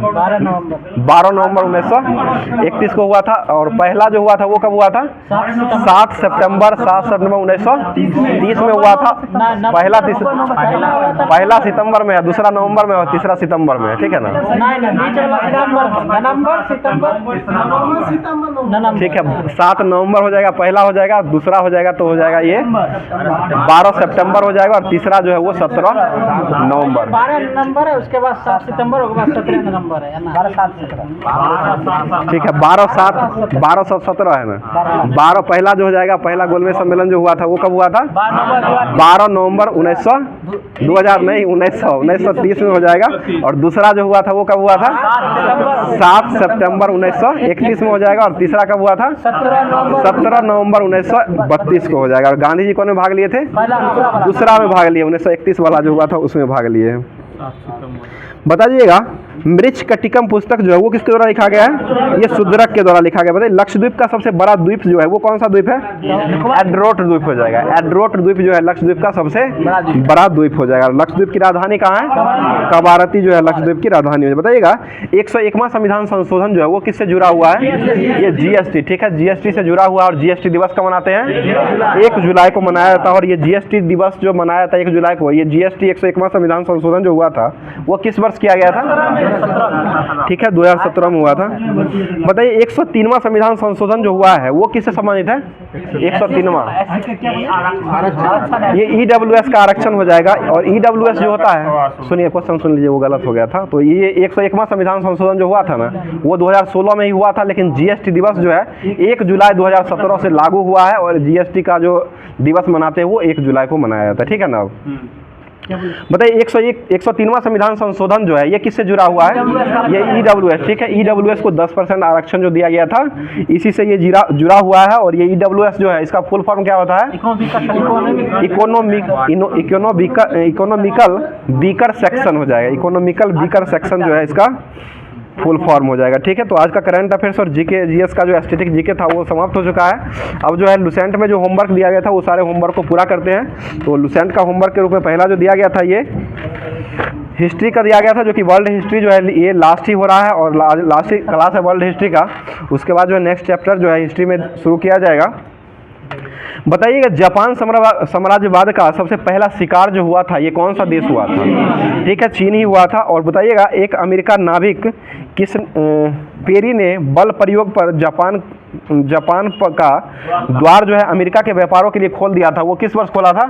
12 नवंबर 1931 को हुआ था। और पहला जो हुआ था वो कब हुआ था? 7 सितंबर 1930 में हुआ था। पहला सितंबर में है, दूसरा नवंबर में और तीसरा सितंबर में है। ठीक है ना, ठीक है, 7 नवंबर हो जाएगा, पहला हो जाएगा, दूसरा हो जाएगा तो हो जाएगा ये 12 सितंबर हो जाएगा। और तीसरा जो है वो 17 नवंबर। 12 नवंबर है, उसके बाद 7 सितंबर, उसके बाद 17 नवंबर है ना? 12-7-17। ठीक है, 12-7-17 है ना। 12 पहला जो हो जाएगा, पहला गोलमेज सम्मेलन जो हुआ था वो कब हुआ था? 12 नवंबर 1930 में हो जाएगा। और दूसरा जो हुआ था वो कब हुआ था? 7 सितंबर 1931 में हो जाएगा। और तीसरा कब हुआ था? 17 नवंबर 1932 को हो जाएगा। और गांधी जी कौन में भाग लिए थे? दूसरा में भाग लिए, 1931 वाला जो हुआ था उसमें भाग लिए। बताइएगा मृच्छ कटिकम पुस्तक जो है वो किसके द्वारा लिखा गया है? ये शुद्रक के द्वारा लिखा गया। बताइए लक्षद्वीप का सबसे बड़ा द्वीप जो है वो कौन सा द्वीप है? एड्रोट द्वीप हो जाएगा। एड्रोट द्वीप जो है लक्षद्वीप का सबसे बड़ा द्वीप हो जाएगा। लक्षद्वीप की राजधानी कहाँ है? कवारती जो है लक्षद्वीप की राजधानी है। बताइएगा 101वां संविधान संशोधन जो है वो किससे जुड़ा हुआ है? ये जीएसटी। ठीक है, जीएसटी से जुड़ा हुआ। और जीएसटी दिवस कब मनाते हैं? 1 जुलाई को मनाया जाता है। और ये जीएसटी दिवस जो मनाया जाता है 1 जुलाई को, ये जीएसटी 101वां संविधान संशोधन जो हुआ था वो किस वर्ष किया गया था? ठीक है, 2017 में हुआ था। बताइए 103वां संविधान संशोधन जो हुआ है वो किससे संबंधित है? 103वां ये ईडब्ल्यूएस का आरक्षण हो जाएगा। और ईडब्ल्यूएस जो होता है, सुनिए क्वेश्चन सुन लीजिए, वो गलत हो गया था। तो ये 101वां संविधान संशोधन जो हुआ था ना वो 2016 में ही हुआ था। लेकिन जीएसटी दिवस जो है 1 जुलाई 2017 से लागू हुआ है। और जीएसटी का जो दिवस मनाते हैं वो 1 जुलाई को मनाया जाता है। ठीक है ना। बताइए 103वां संविधान संशोधन जो है ये किससे जुड़ा हुआ है? ये EWS, ठीक है। EWS को 10% आरक्षण जो दिया गया था इसी से ये जुड़ा हुआ है। और ये EWS जो है इसका फुल फॉर्म क्या होता है? इकोनॉमिकल वीकर सेक्शन हो जाएगा। इकोनॉमिकल वीकर सेक्शन जो है इसका फुल फॉर्म हो जाएगा, ठीक है। तो आज का करंट अफेयर्स और जीके जीएस का जो स्टैटिक जीके था वो समाप्त हो चुका है। अब जो है लुसेंट में जो होमवर्क दिया गया था वो सारे होमवर्क को पूरा करते हैं। तो लुसेंट का होमवर्क के रूप में पहला जो दिया गया था ये हिस्ट्री का दिया गया था, जो कि वर्ल्ड हिस्ट्री जो है ये लास्ट ही हो रहा है और लास्ट ही क्लास है वर्ल्ड हिस्ट्री का। उसके बाद जो है नेक्स्ट चैप्टर जो है हिस्ट्री में शुरू किया जाएगा। बताइएगा जापान साम्राज्यवाद का सबसे पहला शिकार जो हुआ था ये कौन सा देश हुआ था? ठीक है, चीन ही हुआ था। और बताइएगा एक अमेरिका नाविक किस पेरी ने बल प्रयोग पर जापान का द्वार जो है अमेरिका के व्यापारों के लिए खोल दिया था, वो किस वर्ष खोला था?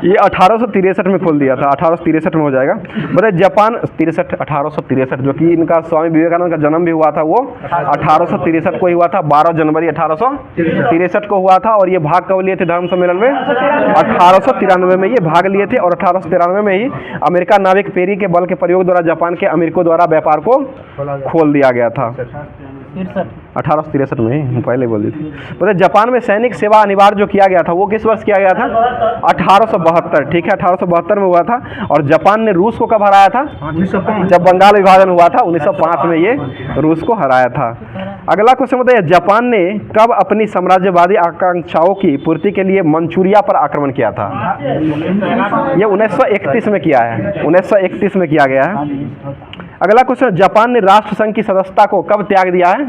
ये 1863 में खोल दिया था। 1863 में हो जाएगा। बताइए जापान 1863 जो कि इनका स्वामी विवेकानंद का जन्म भी हुआ था वो 1863 को ही हुआ था। 12 जनवरी 1863 को हुआ था। और ये भाग कब लिए थे धर्म सम्मेलन में? 1893 में ये भाग लिए थे। और 1893 में ही अमेरिका नाविक पेरी के बल के प्रयोग द्वारा जापान के अमेरिका द्वारा व्यापार को खोल दिया गया था। 1863 में ही पहले बोल दी थी। बताइए जापान में सैनिक सेवा अनिवार्य जो किया गया था वो किस वर्ष किया गया था? 1872, ठीक है, 1872 में हुआ था। और जापान ने रूस को कब हराया था? जब बंगाल विभाजन हुआ था 1905 में ये रूस को हराया था। अगला क्वेश्चन बताइए जापान ने कब अपनी साम्राज्यवादी आकांक्षाओं की पूर्ति के लिए मंचूरिया पर आक्रमण किया था? ये 1931 में किया है। 1931 में किया गया है। अगला क्वेश्चन जापान ने राष्ट्र संघ की सदस्यता को कब त्याग दिया है?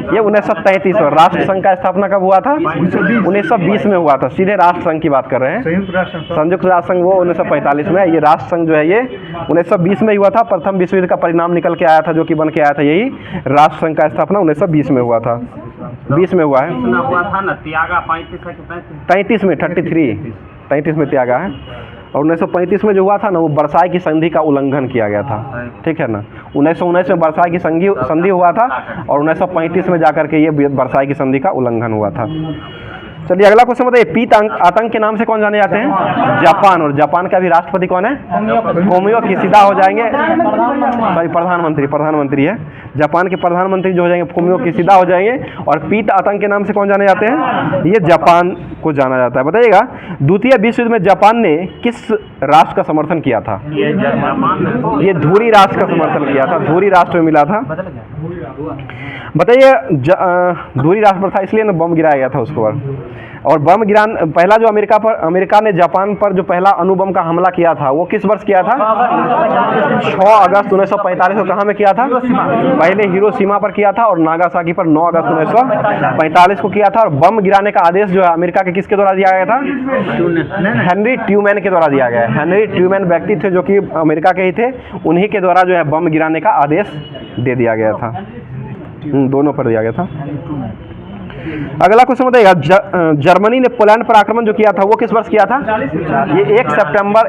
ये 1933 में। राष्ट्र संघ का स्थापना कब हुआ था? 1920 में हुआ था। सीधे राष्ट्र संघ की बात कर रहे हैं। संयुक्त राष्ट्र संघ वो 1945 में। ये राष्ट्र संघ जो है ये 1920 में ही हुआ था। प्रथम विश्व युद्ध का परिणाम निकल के आया था जो कि बन के आया था यही राष्ट्र संघ का स्थापना 1920 में हुआ था। 20 में हुआ है। 33 में 33 में त्यागा है। और 1935 में जो हुआ था ना वो वर्साई की संधि का उल्लंघन किया गया था, ठीक है ना। 1919 में वर्साई की संधि हुआ था और 1935 में जाकर के ये वर्साई की संधि का उल्लंघन हुआ था। चलिए अगला क्वेश्चन बताइए पीत आतंक के नाम से कौन जाने जाते हैं? जापान। और जापान का भी राष्ट्रपति कौन है? फोमियो किशिदा हो जाएंगे। सॉरी, प्रधानमंत्री है। जापान के प्रधानमंत्री जो हो जाएंगे फोमियो किशिदा हो जाएंगे। और पीत आतंक के नाम से कौन जाने जाते हैं? ये जापान को जाना जाता है। बताइएगा द्वितीय विश्व युद्ध में जापान ने किस राष्ट्र का समर्थन किया था? ये धुरी राष्ट्र का समर्थन किया था। धुरी राष्ट्र में मिला था। बताइए धुरी राष्ट्र पर था इसलिए ना बम गिराया गया था उसको पर। और बम गिरान पहला जो अमेरिका ने जापान पर जो पहला अणुबम का हमला किया था वो किस वर्ष किया था? 6 अगस्त 1945 को। कहाँ में किया था? पहले हिरोशिमा पर किया था और नागासाकी पर 9 अगस्त 1945 को किया था। और बम गिराने का आदेश जो है अमेरिका के किसके द्वारा दिया गया था? हेनरी ट्रूमैन के द्वारा दिया गया है। हेनरी ट्रूमैन व्यक्ति थे जो कि अमेरिका के ही थे, उन्हीं के द्वारा जो है बम गिराने का आदेश दे दिया गया था। दोनों पर दिया गया था। अगला क्वेश्चन बताइएगा जर्मनी ने पोलैंड पर आक्रमण जो किया था वो किस वर्ष किया था? ये 1 सितंबर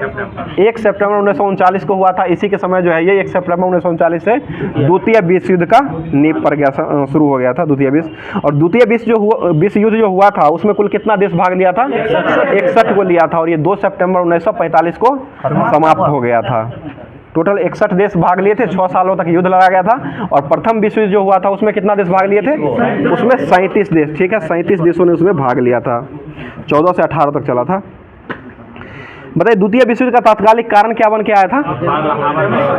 1939 को हुआ था। इसी के समय जो है ये 1 सितंबर 1939 से द्वितीय विश्व युद्ध का नींव पर गया शुरू हो गया था द्वितीय विश्व। और द्वितीय विश्व युद्ध जो हुआ था उसमें कुल कितना देश भाग लिया था? 61 को लिया था। और ये 2 सितंबर 1945 को समाप्त हो गया था। टोटल 61 देश भाग लिए थे। 6 सालों तक युद्ध लड़ा गया था। और प्रथम विश्व युद्ध जो हुआ था उसमें कितना देश भाग लिए थे? उसमें 37 देश, ठीक है, 37 देशों ने उसमें भाग लिया था। 14 से 18 तक चला था। बताइए द्वितीय विश्व युद्ध का तात्कालिक कारण क्या बन के आया था?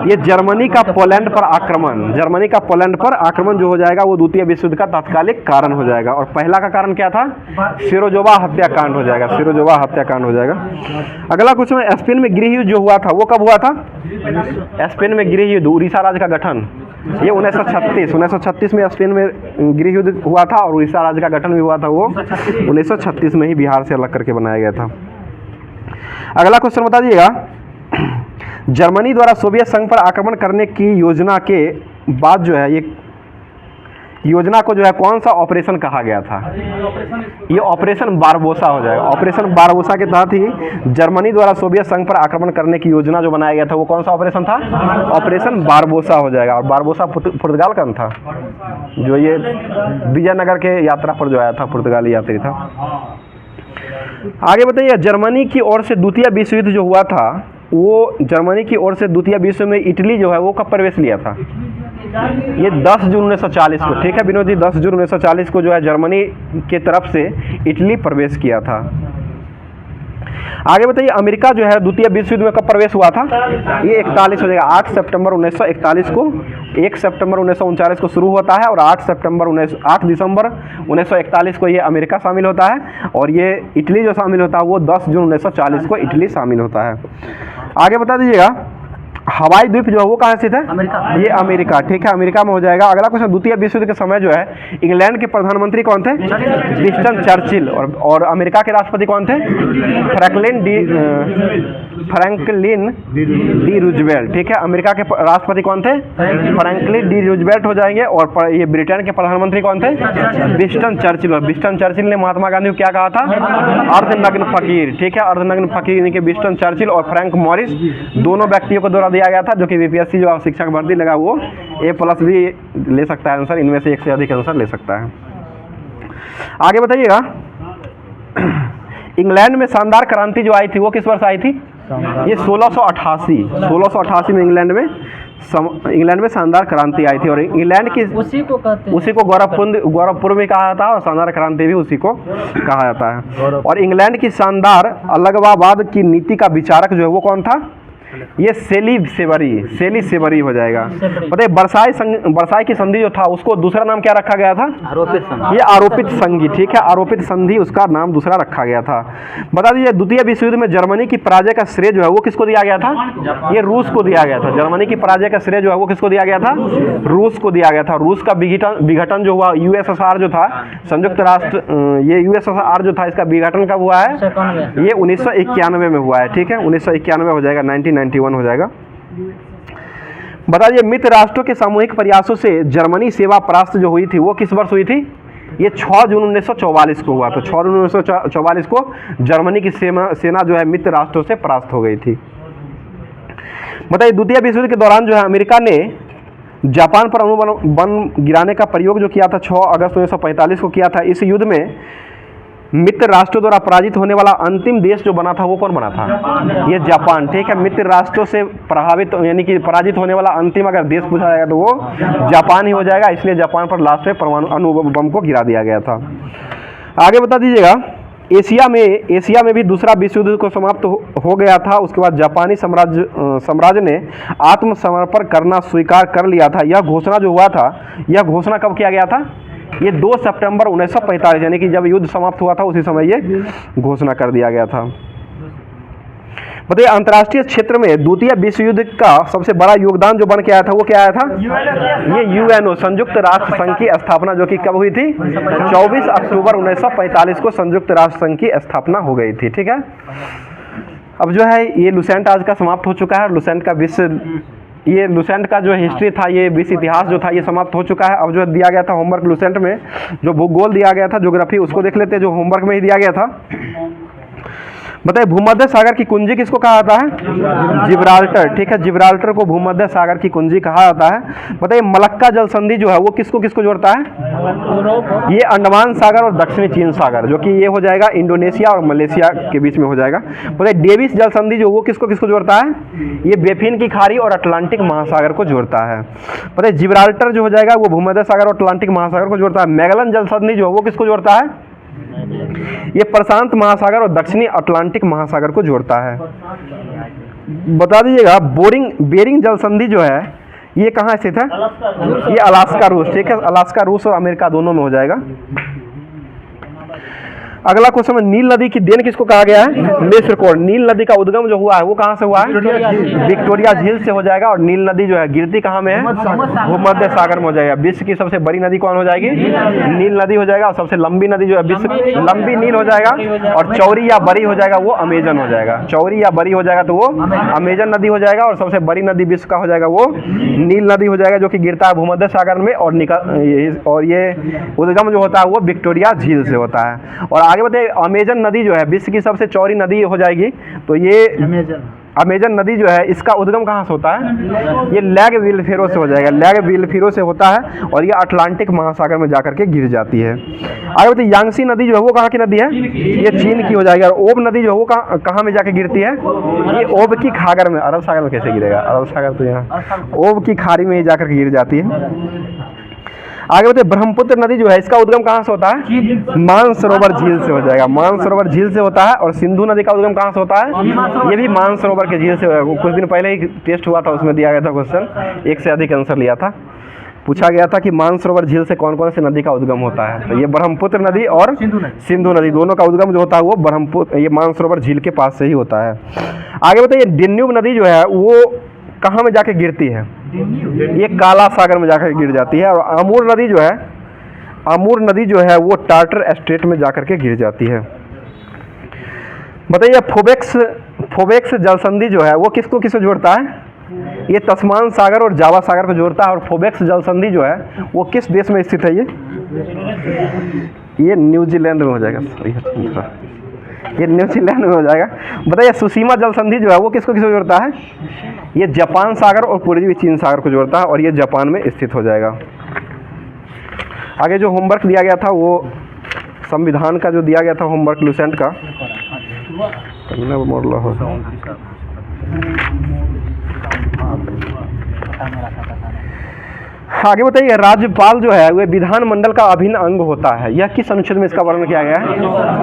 ये जर्मनी का पोलैंड पर आक्रमण। जर्मनी का पोलैंड पर आक्रमण जो हो जाएगा वो द्वितीय विश्व युद्ध का तात्कालिक कारण हो जाएगा। और पहला का कारण क्या था? शिरोजोवा हत्याकांड हो जाएगा। शिरोजोवा हत्याकांड हो जाएगा। अगला क्वेश्चन स्पेन में गृह युद्ध जो हुआ था वो कब हुआ था? स्पेन में गृह युद्ध, उड़ीसा राज्य का गठन, ये 1936 में स्पेन में गृह युद्ध हुआ था। और उड़ीसा राज्य का गठन भी हुआ था वो 1936 में ही बिहार से अलग करके बनाया गया था। अगला क्वेश्चन बता दीजिएगा जर्मनी द्वारा सोवियत संघ पर आक्रमण करने की योजना के बाद जो है ये योजना को जो है कौन सा ऑपरेशन कहा गया था? ये ऑपरेशन बारबोसा हो जाएगा। ऑपरेशन बारबोसा के तहत ही जर्मनी द्वारा सोवियत संघ पर आक्रमण करने की योजना जो बनाया गया था वो कौन सा ऑपरेशन था? ऑपरेशन बारबोसा हो जाएगा। और बारबोसा पुर्तगाल का था जो ये विजयनगर के यात्रा पर जो आया था, पुर्तगाली यात्री था। आगे बताइए, जर्मनी की ओर से द्वितीय विश्व युद्ध जो हुआ था, वो जर्मनी की ओर से द्वितीय विश्व में इटली जो है वो कब प्रवेश लिया था? ये 10 जून 1940 को, ठीक है विनोद जी, 10 जून 1940 को जो है जर्मनी के तरफ से इटली प्रवेश किया था। आगे बताइए, अमेरिका जो है द्वितीय विश्व युद्ध में कब प्रवेश हुआ था? ये 41 हो जाएगा, 8 सितंबर 1941 को। 1 सितंबर 1939 को शुरू होता है और 8 दिसंबर 1941 को ये अमेरिका शामिल होता है, और ये इटली जो शामिल होता है वो 10 जून 1940 को इटली शामिल होता है। आगे बता दीजिएगा, हवाई द्वीप जो है वो कहाँ स्थित है? अमेरिका। ये अमेरिका, ठीक है, अमेरिका में हो जाएगा। अगला क्वेश्चन, द्वितीय विश्व युद्ध के समय जो है इंग्लैंड के प्रधानमंत्री कौन थे? Winston Churchill. और अमेरिका के राष्ट्रपति कौन थे? फ्रैंकलिन डी रूजवेल्ट, ठीक है, अमेरिका के राष्ट्रपति कौन थे? फ्रैंकलिन डी रूजवेल्ट हो जाएंगे। और ये ब्रिटेन के प्रधानमंत्री कौन थे? Winston Churchill. और विंस्टन चर्चिल ने महात्मा गांधी को क्या कहा था? अर्धनग्न फकीर, ठीक है, अर्धनग्न फकीर, यानी कि विंस्टन चर्चिल और फ्रैंक मॉरिस दोनों व्यक्तियों को द्वारा दिया गया था, जो कि बीपीएससी जो शिक्षक भर्ती लगा वो A+ भी ले सकता है आंसर, इनमें से एक से अधिक आंसर ले सकता है। आगे बताइएगा, इंग्लैंड में शानदार क्रांति जो आई थी वो किस वर्ष आई थी? ये 1688 में इंग्लैंड में शानदार क्रांति आई थी। और इंग्लैंड की उसी को कहते हैं, उसी को गौरवपूर्ण भी कहा जाता है और शानदार क्रांति भी उसी को कहा जाता है। और इंग्लैंड की शानदार अलगाववाद की नीति का विचारक जो है वो कौन था? ये सेली सेवरी हो जाएगा। बताइए, वर्साई की संधि जो था उसको दूसरा नाम क्या रखा गया था? आरोपित संधि। ये आरोपित संधि, ठीक है, आरोपित संधि उसका नाम दूसरा रखा गया था। बता दीजिए, द्वितीय विश्व युद्ध में जर्मनी की पराजय का श्रेय जो है वो किसको दिया गया था? ये रूस को दिया गया था। जर्मनी की पराजय का श्रेय जो है वो किसको दिया गया था? रूस को दिया गया था। रूस का विघटन जो हुआ, USSR जो था, संयुक्त राष्ट्र, ये USSR जो था, इसका विघटन कब हुआ है? ये 1991 में हुआ है, ठीक है, 1991 हो जाएगा, 1991 हो जाएगा। बता दीजिए, मित्र राष्ट्रों के सामूहिक प्रयासों से जर्मनी सेवा परास्त जो हुई थी वो किस वर्ष हुई थी? ये 6 जून 1944 को हुआ था। 6 जून 1944 को जर्मनी की सेना जो है मित्र राष्ट्रों से परास्त हो गई थी। बताइए, द्वितीय विश्व युद्ध के दौरान जो है अमेरिका ने जापान पर अणु बम गिराने का प्रयोग जो किया था 6 अगस्त 1945 को किया था। इस युद्ध में मित्र राष्ट्रों द्वारा पराजित होने वाला अंतिम देश जो बना था वो कौन बना था? ये जापान, ठीक है, मित्र राष्ट्रों से प्रभावित यानी कि पराजित होने वाला अंतिम अगर देश पूछा जाएगा तो वो जापान ही हो जाएगा। इसलिए जापान पर लास्ट में परमाणु अणु बम को गिरा दिया गया था। आगे बता दीजिएगा, एशिया में भी दूसरा विश्व युद्ध को समाप्त हो गया था। उसके बाद जापानी साम्राज्य ने आत्मसमर्पण करना स्वीकार कर लिया था। यह घोषणा जो हुआ था, यह घोषणा कब किया गया था? ये 2 सितंबर 1945, यानी कि जब युद्ध समाप्त हुआ था उसी समय ये घोषणा कर दिया गया था। बताइए, अंतर्राष्ट्रीय क्षेत्र में द्वितीय विश्व युद्ध का सबसे बड़ा योगदान जो बन के आया था वो क्या आया था? ये UNO, संयुक्त राष्ट्र संघ की स्थापना, जो कि कब हुई थी? 24 अक्टूबर 1945 को संयुक्त राष्ट्र संघ की स्थापना हो गई थी, ठीक है। अब जो है ये लुसेंट आज का समाप्त हो चुका है। लुसेंट का जो हिस्ट्री था, ये विश्व इतिहास जो था ये समाप्त हो चुका है। अब जो दिया गया था होमवर्क लुसेंट में, जो भूगोल दिया गया था, ज्योग्राफी, उसको देख लेते हैं जो होमवर्क में ही दिया गया था। बताइए, भूमध्य सागर की कुंजी किसको कहा जाता है? जिब्राल्टर, ठीक है, जिब्राल्टर को भूमध्य सागर की कुंजी कहा जाता है। बताइए, मलक्का जल संधि जो है वो किसको जोड़ता है? ये अंडमान सागर और दक्षिणी चीन सागर, जो कि ये हो जाएगा इंडोनेशिया और मलेशिया के बीच में हो जाएगा। बताइए, डेविस जल संधि जो वो किसको जोड़ता है? ये बेफिन की खाड़ी और अटलांटिक महासागर को जोड़ता है। बताइए, जिब्राल्टर जो हो जाएगा वो भूमध्य सागर और अटलांटिक महासागर को जोड़ता है। मैगलन जल संधि जो है वो किसको जोड़ता है? ये प्रशांत महासागर और दक्षिणी अटलांटिक महासागर को जोड़ता है। बता दीजिएगा, बेरिंग जल संधि जो है ये कहाँ स्थित है? ये अलास्का रूस, ठीक है, अलास्का रूस और अमेरिका दोनों में हो जाएगा। अगला क्वेश्चन में, नील नदी की देन किसको कहा गया है? मिस्र को। नील नदी का उद्गम जो हुआ है वो कहाँ से हुआ है? विक्टोरिया झील से हो जाएगा। और नील नदी जो है गिरती कहाँ में है? भूमध्य सागर में हो जाएगा। विश्व की सबसे बड़ी नदी कौन हो जाएगी? नील नदी हो जाएगा। और सबसे लंबी नदी जो है विश्व लंबी नील हो जाएगा। और चौड़ी या बड़ी हो जाएगा वो अमेजन हो जाएगा। चौड़ी या बड़ी हो जाएगा तो वो अमेजन नदी हो जाएगा। और सबसे बड़ी नदी विश्व का हो जाएगा वो नील नदी हो जाएगा, जो कि गिरता है भूमध्य सागर में और ये उद्गम जो होता है वो विक्टोरिया झील से होता है। और आगे बताइए, अमेजन नदी जो है विश्व की सबसे चौड़ी नदी हो जाएगी। तो ये अमेजन नदी जो है इसका उद्गम कहाँ से होता है? ये लैग विलफेरो से हो जाएगा, लैग विलफेरो से होता है और ये अटलांटिक महासागर में जाकर के गिर जाती है। आगे बताइए यांगसी नदी जो है वो कहाँ की नदी है? ये चीन की हो जाएगी। और ओब नदी जो है वो कहाँ में जाके गिरती है? ये ओब की खागर में। अरब सागर में कैसे गिरेगा? अरब सागर तो यहाँ ओब की खाड़ी में ही जाकर के गिर जाती है। आगे बताइए ब्रह्मपुत्र नदी जो है इसका उद्गम कहाँ से होता है? मानसरोवर झील से हो जाएगा, मानसरोवर झील से होता है। और सिंधु नदी का उद्गम कहाँ से होता है? ये भी मानसरोवर के झील से। कुछ दिन पहले ही टेस्ट हुआ था, उसमें दिया गया था क्वेश्चन, 1 से अधिक आंसर लिया था। पूछा गया था कि मानसरोवर झील से कौन कौन सी नदी का उद्गम होता है। तो ये ब्रह्मपुत्र नदी और सिंधु नदी दोनों का उद्गम जो होता है वो ब्रह्मपुत्र ये मानसरोवर झील के पास से ही होता है। आगे बताइए डेन्यूब नदी जो है वो कहाँ में जाके गिरती है? ये काला सागर में जाकर गिर जाती है। और आमूर नदी जो है, आमूर नदी जो है वो टार्टर स्ट्रेट में जाकर के गिर जाती है। बताइए फोबेक्स जलसंधि जो है वो किसको किसको जोड़ता है? ये तस्मान सागर और जावा सागर को जोड़ता है। और फोबेक्स जलसंधि जो है वो किस देश में स्थित है? ये न्यूजीलैंड में हो जाएगा, ये न्यूजीलैंड में हो जाएगा। बताइए सुसीमा जलसंधि जो है वो किसको किसको जोड़ता है? ये जापान सागर और पूर्वी चीन सागर को जोड़ता है और ये जापान में स्थित हो जाएगा। आगे जो होमवर्क दिया गया था वो संविधान का जो दिया गया था होमवर्क लुसेंट का, आगे बताइए राज्यपाल जो है वह विधानमंडल का अभिन्न अंग होता है। यह किस अनुच्छेद में इसका वर्णन किया गया है?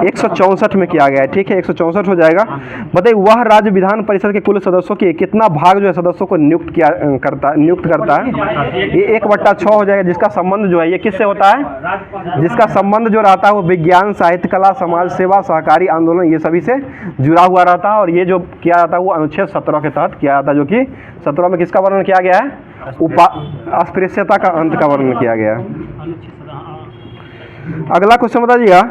164 में किया गया है। ठीक है, 164 हो जाएगा। बताइए वह राज्य विधान परिषद के कुल सदस्यों की कितना भाग जो है सदस्यों को नियुक्त करता है? ये 1/6 हो जाएगा। जिसका संबंध जो है ये किससे होता है? जिसका संबंध जो रहता है वो विज्ञान, साहित्य, कला, समाज सेवा, सहकारी आंदोलन ये सभी से जुड़ा हुआ रहता है। और ये जो किया जाता है वो अनुच्छेद 17 के तहत किया जाता है, जो कि 17 में किसका वर्णन किया गया है? अस्पृश्यता का अंत का वर्णन किया गया है। अगला क्वेश्चन बताइएगा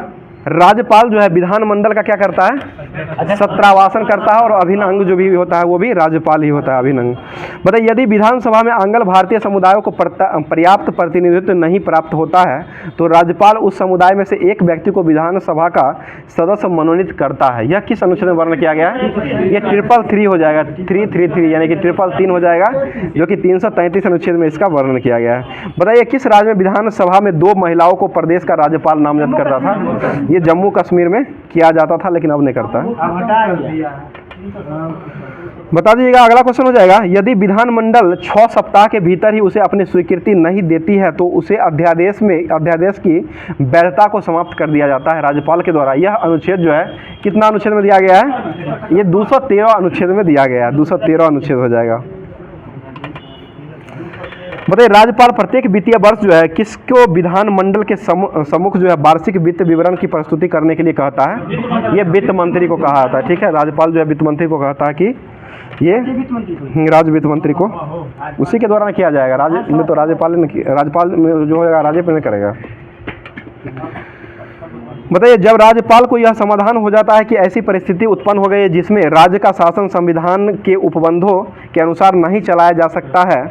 राज्यपाल जो है विधानमंडल का क्या करता है? सत्रावासन करता है। और अभिन्न अंग जो भी होता है वो भी राज्यपाल ही होता है, अभिन्न अंग। बताइए यदि विधानसभा में आंग्ल भारतीय समुदायों को पर्याप्त प्रतिनिधित्व नहीं प्राप्त होता है तो राज्यपाल उस समुदाय में से एक व्यक्ति को विधानसभा का सदस्य मनोनीत करता है। यह किस अनुच्छेद में वर्णन किया गया है? ये 333 हो जाएगा, 333 यानी कि 333 हो जाएगा, जो कि 333 अनुच्छेद में इसका वर्णन किया गया है। बताइए किस राज्य में विधानसभा में 2 महिलाओं को प्रदेश का राज्यपाल नामजद करता था? ये जम्मू कश्मीर में किया जाता था, लेकिन अब नहीं करता है। बता दीजिएगा अगला क्वेश्चन हो जाएगा यदि विधानमंडल 6 सप्ताह के भीतर ही उसे अपनी स्वीकृति नहीं देती है तो उसे अध्यादेश की वैधता को समाप्त कर दिया जाता है राज्यपाल के द्वारा। यह अनुच्छेद जो है कितना अनुच्छेद में दिया गया है? ये 213 अनुच्छेद में दिया गया है, 213 अनुच्छेद हो जाएगा। बताइए राज्यपाल प्रत्येक वित्तीय वर्ष जो है किसको विधानमंडल के सम्मुख जो है वार्षिक वित्त विवरण की प्रस्तुति करने के लिए कहता है? ये वित्त मंत्री को कहा जाता है। ठीक है, राज्यपाल जो है वित्त मंत्री को कहता है कि ये राज्य वित्त मंत्री को उसी के द्वारा किया जाएगा। राज्य में तो राज्यपाल में जो होगा राज्यपाल ने करेगा। बताइए जब राज्यपाल को यह समाधान हो जाता है कि ऐसी परिस्थिति उत्पन्न हो गई है जिसमें राज्य का शासन संविधान के उपबंधों के अनुसार नहीं चलाया जा सकता है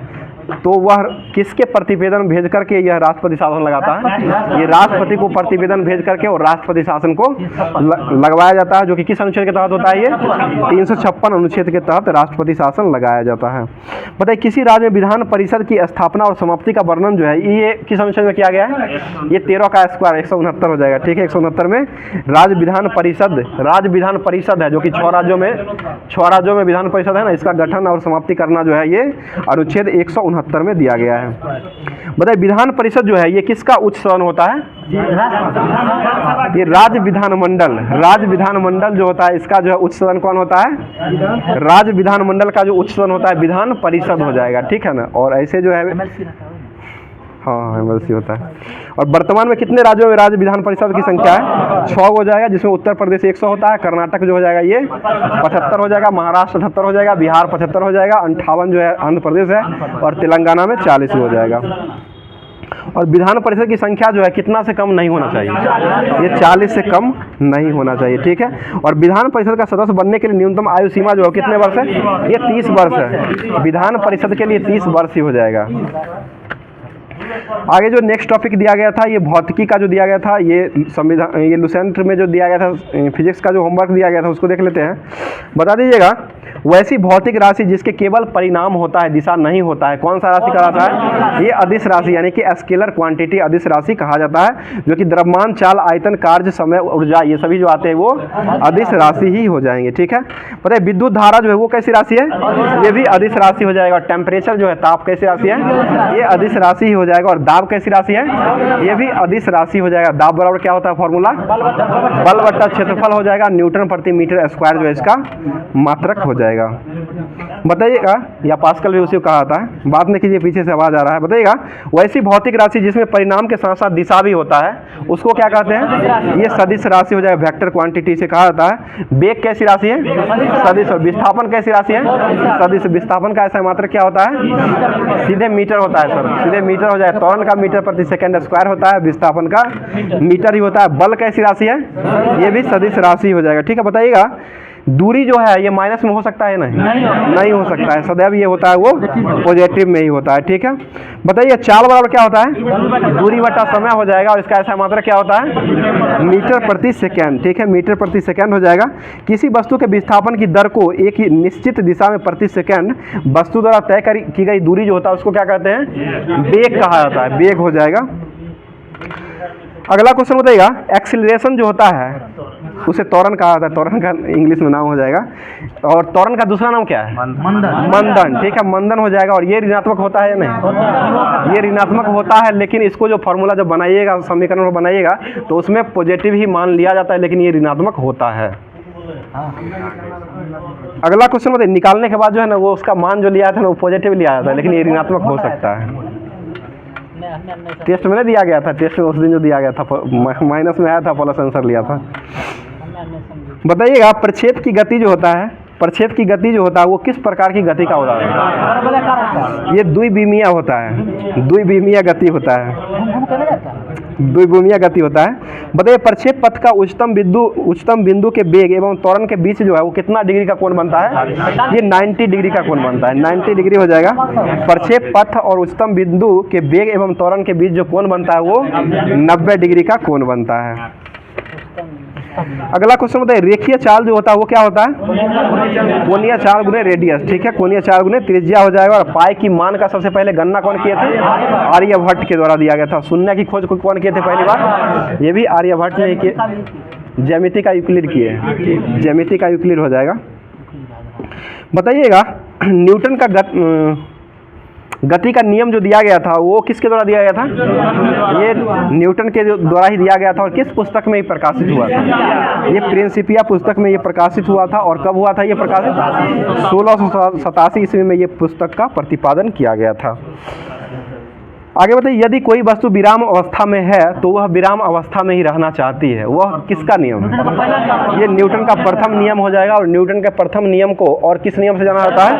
तो वह किसके प्रतिवेदन भेज करके यह राष्ट्रपति शासन लगाता है? ये राष्ट्रपति को प्रतिवेदन भेज करके और राष्ट्रपति शासन को लगवाया जाता है, जो कि किस अनुच्छेद के तहत होता है? ये 356 अनुच्छेद के तहत राष्ट्रपति शासन लगाया जाता है। बताइए किसी राज्य में विधान परिषद की स्थापना और समाप्ति का वर्णन जो है ये किस अनुच्छेद में किया गया है? ये 13 का स्क्वायर 169 हो जाएगा। ठीक है, 169 में राज्य विधान परिषद है, जो कि 6 राज्यों में विधान परिषद है ना, इसका गठन और समाप्ति करना जो है ये अनुच्छेद 169 में दिया गया है। बताइए विधान परिषद जो है ये किसका उच्च सदन होता है? ये राज्य विधानमंडल जो होता है इसका जो है उच्च सदन कौन होता है? राज्य विधानमंडल का जो उच्च सदन होता है विधान परिषद हो जाएगा। ठीक है ना, और ऐसे जो है हाँ एमएलसी होता है। और वर्तमान में कितने राज्यों में राज्य विधान परिषद की संख्या है? 6 हो जाएगा, जिसमें उत्तर प्रदेश 100 होता है, कर्नाटक जो हो जाएगा ये 75 हो जाएगा, महाराष्ट्र 78 हो जाएगा, बिहार 75 हो जाएगा, 58 जो है आंध्र प्रदेश है, और तेलंगाना में 40 हो जाएगा। और विधान परिषद की संख्या जो है कितना से कम नहीं होना चाहिए? ये 40 से कम नहीं होना चाहिए। ठीक है, और विधान परिषद का सदस्य बनने के लिए न्यूनतम आयु सीमा जो है कितने वर्ष है? ये 30 वर्ष है। विधान परिषद के लिए 30 वर्ष ही हो जाएगा। आगे जो नेक्स्ट टॉपिक दिया गया था ये भौतिकी का जो दिया गया था, ये संविधान, ये लुसेंट में जो दिया गया था फिजिक्स का जो होमवर्क दिया गया था उसको देख लेते हैं। बता दीजिएगा, वैसी भौतिक राशि जिसके केवल परिणाम होता है, दिशा नहीं होता है, कौन सा राशि कहलाता है? ये अदिश राशि यानी कि स्केलर क्वांटिटी अदिश राशि कहा जाता है, जो कि द्रव्यमान, चाल, आयतन, कार्य, समय, ऊर्जा ये सभी जो आते हैं वो अदिश राशि ही हो जाएंगे। ठीक है, पता है विद्युत धारा जो है वो कैसी राशि है? ये भी अदिश राशि हो जाएगा। टेम्परेचर जो है, ताप कैसी राशि है? ये अदिश राशि ही हो जाएगा। और दाब कैसी राशि है? ये भी अदिश राशि हो जाएगा। दाब बराबर क्या होता है फॉर्मूला? बल बट्टा क्षेत्रफल हो जाएगा। न्यूटन प्रति मीटर स्क्वायर जो है इसका मात्रक हो जाएगा। बताइएगा, या पास्कल भी उसी को कहा था, बात नहीं कीजिए पीछे से आवाज आ रहा है। बताइएगा, वैसी भौतिक राशि जिसमें परिणाम के साथ साथ दिशा भी होता है उसको क्या कहते हैं? ये सदिश राशि हो जाएगा। वेक्टर क्वांटिटी से कहा जाता है। वेग कैसी राशि है? सदिश। और विस्थापन कैसी राशि है? सदिश। विस्थापन का ऐसा मात्रक क्या होता है? सीधे मीटर होता है सर, सीधे मीटर हो जाए। त्वरण का मीटर प्रति सेकंड स्क्वायर होता है, विस्थापन का मीटर ही होता है। बल कैसी राशि है? ये भी सदिश राशि हो जाएगा। ठीक है, बताइएगा दूरी जो है ये माइनस में हो सकता है? नहीं हो सकता है। सदैव ये होता है वो पॉजिटिव में ही होता है। ठीक है, बताइए चाल बराबर क्या होता है? दूरी बटा समय हो जाएगा। और इसका ऐसा मात्रक क्या होता है? मीटर प्रति सेकेंड। ठीक है, मीटर प्रति सेकेंड हो जाएगा। किसी वस्तु के विस्थापन की दर को एक ही निश्चित दिशा में प्रति सेकेंड वस्तु द्वारा तय की गई दूरी जो होता है उसको क्या कहते हैं? वेग कहा जाता है। वेग हो जाएगा। अगला क्वेश्चन बताइएगा, एक्सीलरेशन जो होता है उसे त्वरण कहा जाता है। त्वरण का इंग्लिश में नाम हो जाएगा। और त्वरण का दूसरा नाम क्या है? मंदन। ठीक है, मंदन हो जाएगा। और ये ऋणात्मक होता है या नहीं? ये ऋणात्मक होता है, लेकिन इसको जो फॉर्मूला जब बनाइएगा, समीकरण बनाइएगा, तो उसमें पॉजिटिव ही मान लिया जाता है, लेकिन ये ऋणात्मक होता है। अगला क्वेश्चन बताइए, निकालने के बाद जो है ना वो उसका मान जो लिया था ना वो पॉजिटिव लिया जाता है, लेकिन ये ऋणात्मक हो सकता है। टेस्ट में नहीं दिया गया था, टेस्ट में उस दिन जो दिया गया था माइनस में आया था, प्लस आंसर लिया था। बताइएगा, प्रक्षेप की गति जो होता है, प्रक्षेप की गति जो होता है वो किस प्रकार की गति का उदाहरण है? ये द्विविमीय होता है। द्विविमीय गति होता है। द्विविमीय गति होता है। बताइए, प्रक्षेप पथ का उच्चतम बिंदु के वेग एवं त्वरण के बीच जो है वो कितना डिग्री का कोण बनता है? ये 90 डिग्री का कोण बनता है। 90 डिग्री हो जाएगा। प्रक्षेप पथ और उच्चतम बिंदु के वेग एवं त्वरण के बीच जो कोण बनता है वो 90 डिग्री का कोण बनता है। अगला क्वेश्चन बताइए, रेखीय चाल जो होता है वो क्या होता है? कोणीय चाल गुने रेडियस। ठीक है, कोणीय चाल गुने त्रिज्या हो जाएगा। और पाई की मान का सबसे पहले गणना कौन किए थे? आर्यभट्ट के द्वारा दिया गया था। शून्य की खोज कौन किए थे पहली बार? ये भी आर्यभट्ट ने किए। ज्यामिति का यूक्लिड किए। ज्यामिति का यूक्लिड हो जाएगा। बताइएगा, न्यूटन का गति का नियम जो दिया गया था वो किसके द्वारा दिया गया था? ये न्यूटन के द्वारा ही दिया गया था। और किस पुस्तक में ये प्रकाशित हुआ था? ये प्रिंसिपिया पुस्तक में ये प्रकाशित हुआ था। और कब हुआ था ये प्रकाशित? 1687 ईस्वी में ये पुस्तक का प्रतिपादन किया गया था। आगे बताइए, यदि कोई वस्तु विराम अवस्था में है तो वह विराम अवस्था में ही रहना चाहती है, वह किसका नियम है? ये न्यूटन का प्रथम नियम हो जाएगा। और न्यूटन के प्रथम नियम को और किस नियम से जाना जाता है?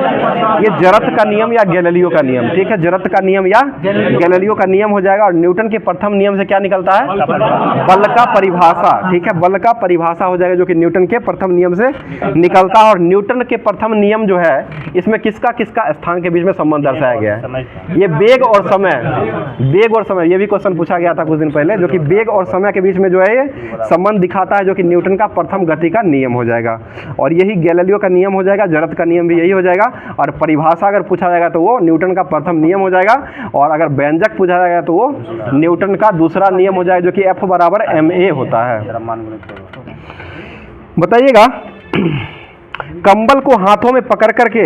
ये जरथ का नियम या गैलीलियो का नियम। ठीक है, जरथ का नियम या गैलीलियो का नियम हो जाएगा। और न्यूटन के प्रथम नियम से क्या निकलता है? बल का परिभाषा। ठीक है, बल का परिभाषा हो जाएगा, जो कि न्यूटन के प्रथम नियम से निकलता है। और न्यूटन के प्रथम नियम जो है इसमें किसका किसका स्थान के बीच में संबंध दर्शाया गया है? ये वेग और समय। वेग और समय, ये भी क्वेश्चन पूछा गया था कुछ दिन पहले, जो कि वेग और समय के बीच में जो है ये संबंध दिखाता है, जो कि न्यूटन का प्रथम गति का नियम हो जाएगा। और यही गैलीलियो का नियम हो जाएगा। जरथ का नियम भी यही हो जाएगा। और परिभाषा अगर पूछा जाएगा तो वो न्यूटन का प्रथम नियम हो जाएगा। और अगर व्यंजक पूछा जाएगा तो वो न्यूटन का दूसरा नियम हो जाएगा, जो कि F बराबर ma होता है। बताइएगा, कंबल को हाथों में पकड़ करके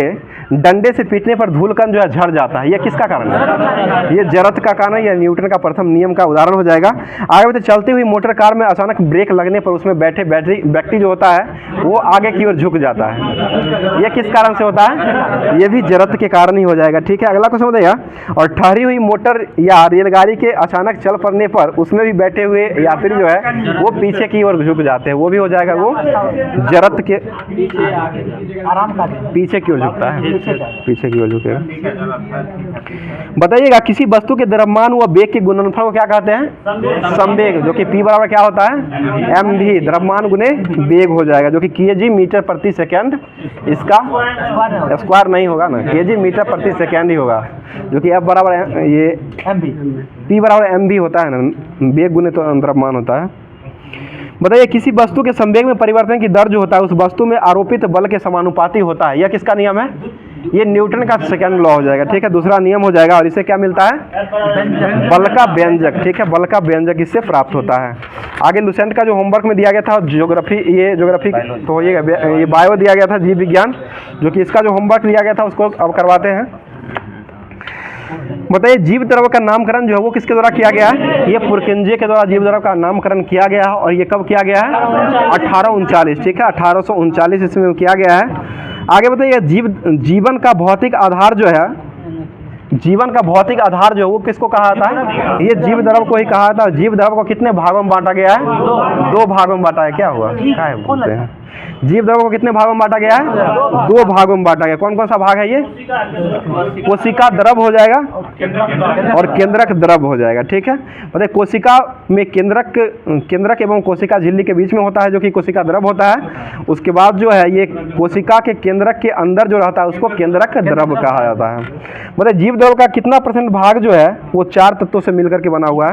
डंडे से पीटने पर धूलकण जो है झड़ जाता है, ये किसका कारण है? ये जरथ का कारण है। या न्यूटन का प्रथम नियम का उदाहरण हो जाएगा। आगे बढ़ते, चलती हुई मोटर कार में अचानक ब्रेक लगने पर उसमें बैठे व्यक्ति जो होता है वो आगे की ओर झुक जाता है, ये किस कारण से होता है? ये भी जरथ के कारण ही हो जाएगा। ठीक है, अगला क्वेश्चन बताइएगा, और ठहरी हुई मोटर या रेलगाड़ी के अचानक चल पड़ने पर उसमें भी बैठे हुए यात्री जो है वो पीछे की ओर झुक जाते हैं, वो भी हो जाएगा वो जरथ के पीछे की ओर झुकता है। पीछे की ओर झुकेगा। बताइएगा किसी वस्तु के द्रव्यमान व वेग के गुणनफल को क्या कहते हैं? संवेग, जो कि P बराबर क्या होता है? mv, द्रव्यमान गुने वेग हो जाएगा, जो कि kg मीटर प्रति सेकंड, इसका स्क्वायर नहीं होगा ना, kg मीटर प्रति सेकंड ही होगा, जो कि F बराबर ये P बराबर mv होता है ना, वेग गुने तो द्रव्यमान होता है। बताइए किसी वस्तु के संवेग में परिवर्तन की दर जो होता है उस वस्तु में आरोपित बल के समानुपाती होता है। यह किसका नियम है? ये न्यूटन का सेकंड लॉ हो जाएगा, ठीक है, दूसरा नियम हो जाएगा। और इसे क्या मिलता है? बल का व्यंजक, ठीक है, बल का व्यंजक इससे प्राप्त होता है। आगे लुसेंट का जो होमवर्क में दिया गया था ज्योग्राफी, ये ज्योग्राफी तो ये बायो दिया गया था, जीव विज्ञान, जो कि इसका जो होमवर्क दिया गया था उसको अब करवाते हैं। बताइए जीव द्रव का नामकरण जो है वो किसके द्वारा किया गया है? ये पुरकिंजे के द्वारा जीव द्रव का नामकरण किया गया है। और ये कब किया गया है? 1839, ठीक है, 1839 ईस्वी में किया गया है। आगे बताइए जीवन का भौतिक आधार जो है, जीवन का भौतिक आधार जो है वो किसको कहा जाता है? ये जीव द्रव को ही कहा जाता है। जीव द्रव को कितने भागों में बांटा गया है? 2 भागों में बांटा है। क्या हुआ? क्या है बोलते हैं? जीव द्रव को कितने भागों में बांटा गया है? 2 भागों में बांटा गया। कौन कौन सा भाग है ये? कोशिका द्रव हो जाएगा और केंद्रक द्रव हो जाएगा, ठीक है। मतलब कोशिका में केंद्रक एवं कोशिका झिल्ली के बीच में होता है, जो कि कोशिका द्रव होता है। उसके बाद जो है ये कोशिका के केंद्रक के अंदर जो रहता है उसको केंद्रक द्रव कहा जाता है। मतलब जीव द्रव का कितना % भाग जो है वो 4 तत्वों से मिलकर के बना हुआ है।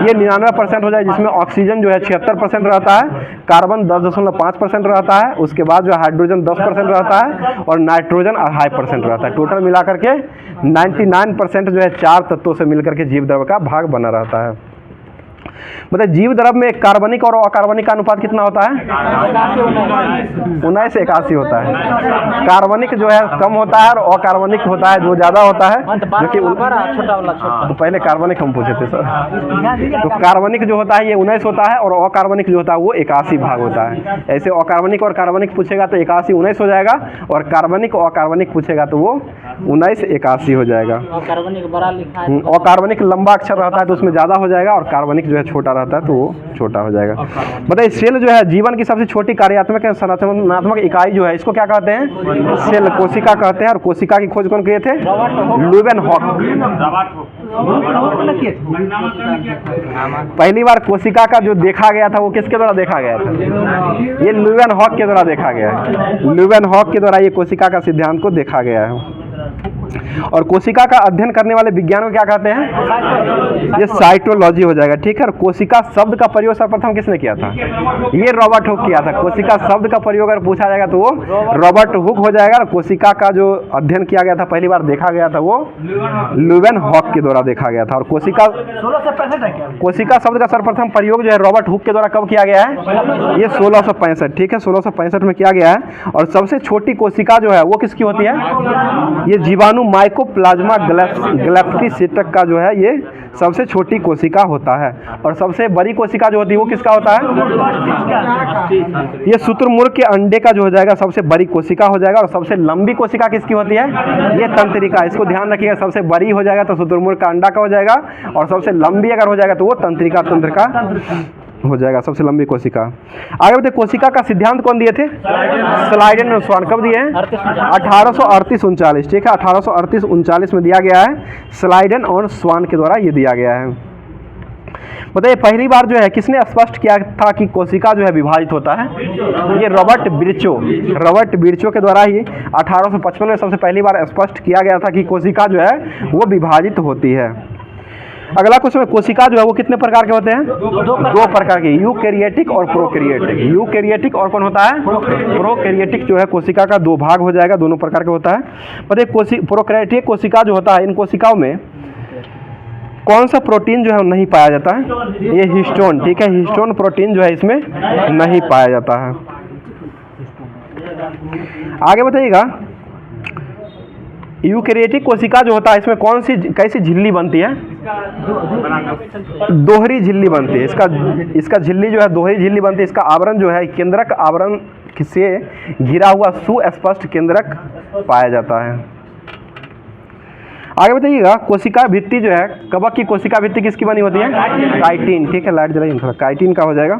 ये 99% हो जाए, जिसमें ऑक्सीजन जो है 76% रहता है, कार्बन 10.5% रहता है, उसके बाद जो हाइड्रोजन 10% रहता है और नाइट्रोजन 2.5% रहता है। टोटल मिलाकर के 99% जो है 4 तत्वों से मिलकर के जीव द्रव का भाग बना रहता है। मतलब जीव द्रव में कार्बनिक और अकार्बनिक का अनुपात कितना होता है? 19 से 81 होता है। कार्बनिक जो है कम होता है और अकार्बनिक होता है जो ज़्यादा होता है, जो कि तो पहले कार्बनिक हम पूछे थे सर। तो कार्बनिक जो होता है ये 19 होता है और अकार्बनिक जो होता है वो 81 भाग होता है। ऐसे अकार्बनिक और कार्बनिक पूछेगा तो 81 19 हो जाएगा, और कार्बनिक और अकार्बनिक पूछेगा तो वो 19 81 हो जाएगा। अकार्बनिक लंबा अक्षर रहता है तो उसमें ज़्यादा हो जाएगा, और कार्बनिक जो है छोटा रहता है तो वो छोटा हो जाएगा। बताइए सेल जो है जीवन की सबसे छोटी कार्यात्मक संरचनात्मक इकाई जो है इसको क्या कहते हैं? सेल, कोशिका कहते हैं। और कोशिका की खोज कौन किए थे? ल्यूवेनहॉक। पहली बार कोशिका का जो देखा गया था वो किसके द्वारा देखा गया था? ये ल्यूवेनहॉक के द्वारा देखा गया है। ल्यूवेनहॉक के द्वारा ये कोशिका का सिद्धांत को देखा गया है। और कोशिका का अध्ययन करने वाले विज्ञान को क्या कहते हैं? ये साइटोलॉजी हो जाएगा, ठीक है। और कोशिका शब्द का प्रयोग सर्वप्रथम किसने किया था? ये रॉबर्ट हुक किया था। कोशिका शब्द का प्रयोग अगर पूछा जाएगा तो वो रॉबर्ट हुक हो जाएगा। और कोशिका का जो अध्ययन किया गया था, पहली बार देखा गया था, वो ल्यूवेनहॉक के द्वारा देखा गया था। और कोशिका शब्द का सर्वप्रथम प्रयोग जो है रॉबर्ट हुक के द्वारा कब किया गया है? ये 1665, ठीक है, 1665 में किया गया है। और सबसे छोटी कोशिका जो है वो किसकी होती है? ये जीवाणु माइकोप्लाज्मा गैलेक्टिसिटक का जो है ये सबसे छोटी कोशिका होता है। और सबसे बड़ी कोशिका जो होती है वो किसका होता है? ये शुतुरमुर्ग के अंडे का जो हो जाएगा सबसे बड़ी कोशिका हो जाएगा। और सबसे लंबी कोशिका किसकी होती है? ये तंत्रिका। इसको ध्यान रखिएगा, सबसे बड़ी हो जाएगा तो शुतुरमुर्ग का अंडा का हो जाएगा, और सबसे लंबी अगर हो जाएगा तो वो तंत्रिका तंत्र का हो जाएगा, सबसे लंबी कोशिका। आगे बताइए कोशिका का सिद्धांत कौन दिए थे? स्लाइडेन और स्वान। कब दिए हैं? 1838-39, ठीक है, 1838-39 में दिया गया है। स्लाइडेन और स्वान के द्वारा ये दिया गया है। बताइए पहली बार जो है किसने स्पष्ट किया था कि कोशिका जो है विभाजित होता है? ये रॉबर्ट बिर्चो के द्वारा ही 1855 में सबसे पहली बार स्पष्ट किया गया था कि कोशिका जो है वो विभाजित होती है। अगला क्वेश्चन है कोशिका जो है वो कितने प्रकार के होते हैं? 2 प्रकार के, यूकैरियोटिक और प्रोकैरियोटिक। यूकैरियोटिक और कौन होता है? प्रोकैरियोटिक जो है कोशिका का 2 भाग हो जाएगा, दोनों प्रकार के होता है। बताइए प्रोकैरियोटिक कोशिका जो होता है, इन कोशिकाओं में कौन सा प्रोटीन जो है नहीं पाया जाता है? ये हिस्टोन, ठीक है, हिस्टोन प्रोटीन जो है इसमें नहीं पाया जाता है। आगे बताइएगा यूकैरियोटिक कोशिका जो होता है इसमें कैसी झिल्ली बनती है? दोहरी झिल्ली बनती है। इसका झिल्ली जो है दोहरी झिल्ली बनती है। इसका आवरण जो है केंद्रक आवरण से घिरा हुआ सुस्पष्ट केंद्रक पाया जाता है। आगे बताइएगा कोशिका भित्ति जो है, कवक की कोशिका भित्ति किसकी बनी होती है? काइटिन, ठीक है, लाइट जलाइए थोड़ा, काइटिन का हो जाएगा।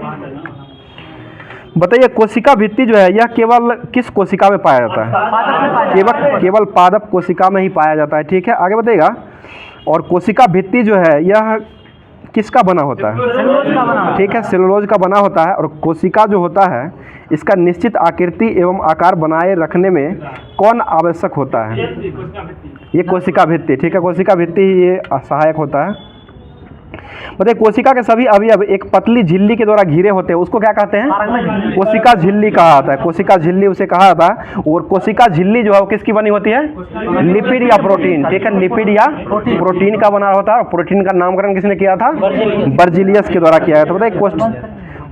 बताइए कोशिका भित्ति जो है यह केवल किस कोशिका में पाया जाता है? केवल पादप कोशिका में ही पाया जाता है। ठीक है, आगे बताइएगा। और कोशिका भित्ति जो है यह किसका बना होता है? ठीक है, सेलुलोज का बना होता है। और कोशिका जो होता है इसका निश्चित आकृति एवं आकार बनाए रखने में कौन आवश्यक होता है? ये कोशिका भित्ति। ठीक है, कोशिका भित्ति ही ये सहायक होता है। बताइए कोशिका के सभी अवयव एक पतली झिल्ली के द्वारा घिरे होते हैं, उसको क्या कहते हैं? कोशिका झिल्ली कहा जाता है। कोशिका झिल्ली उसे कहा जाता है। और कोशिका झिल्ली जो है वो किसकी बनी होती है? लिपिड या प्रोटीन। ठीक है, लिपिड या प्रोटीन का बना होता है। और प्रोटीन का नामकरण किसने किया था? बर्जीलियस के द्वारा किया गया था। बताइए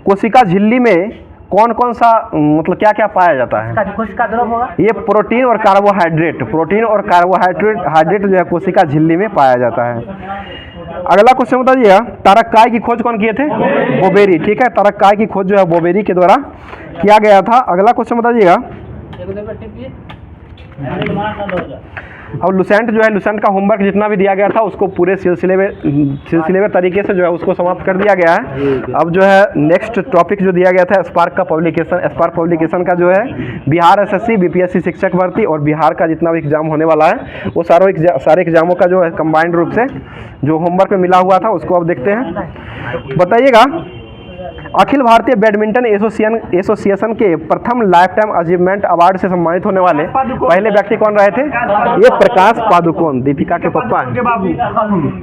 कोशिका झिल्ली में कौन कौन सा मतलब क्या क्या पाया जाता है? कोशिका द्रव होगा। ये प्रोटीन और कार्बोहाइड्रेट, प्रोटीन और कार्बोहाइड्रेट जो है कोशिका झिल्ली में पाया जाता है। अगला क्वेश्चन बताइएगा, तारककाय की खोज कौन किए थे? बोबेरी। ठीक है, तारककाय की खोज जो है बोबेरी के द्वारा किया गया था। अगला क्वेश्चन बताइएगा, अब लुसेंट जो है, लुसेंट का होमवर्क जितना भी दिया गया था उसको पूरे सिलसिले तरीके से जो है उसको समाप्त कर दिया गया है। अब जो है नेक्स्ट टॉपिक जो दिया गया था स्पार्क का पब्लिकेशन। स्पार्क पब्लिकेशन का जो है बिहार एसएससी बीपीएससी शिक्षक भर्ती और बिहार का जितना भी एग्जाम होने वाला है वो सारे एग्जामों का जो है कंबाइंड रूप से जो होमवर्क में मिला हुआ था उसको अब देखते हैं। बताइएगा, अखिल भारतीय बैडमिंटन एसोसिएशन के प्रथम लाइफ टाइम अचीवमेंट अवार्ड से सम्मानित होने वाले पहले व्यक्ति कौन रहे थे? ये प्रकाश पादुकोण, दीपिका के पापा।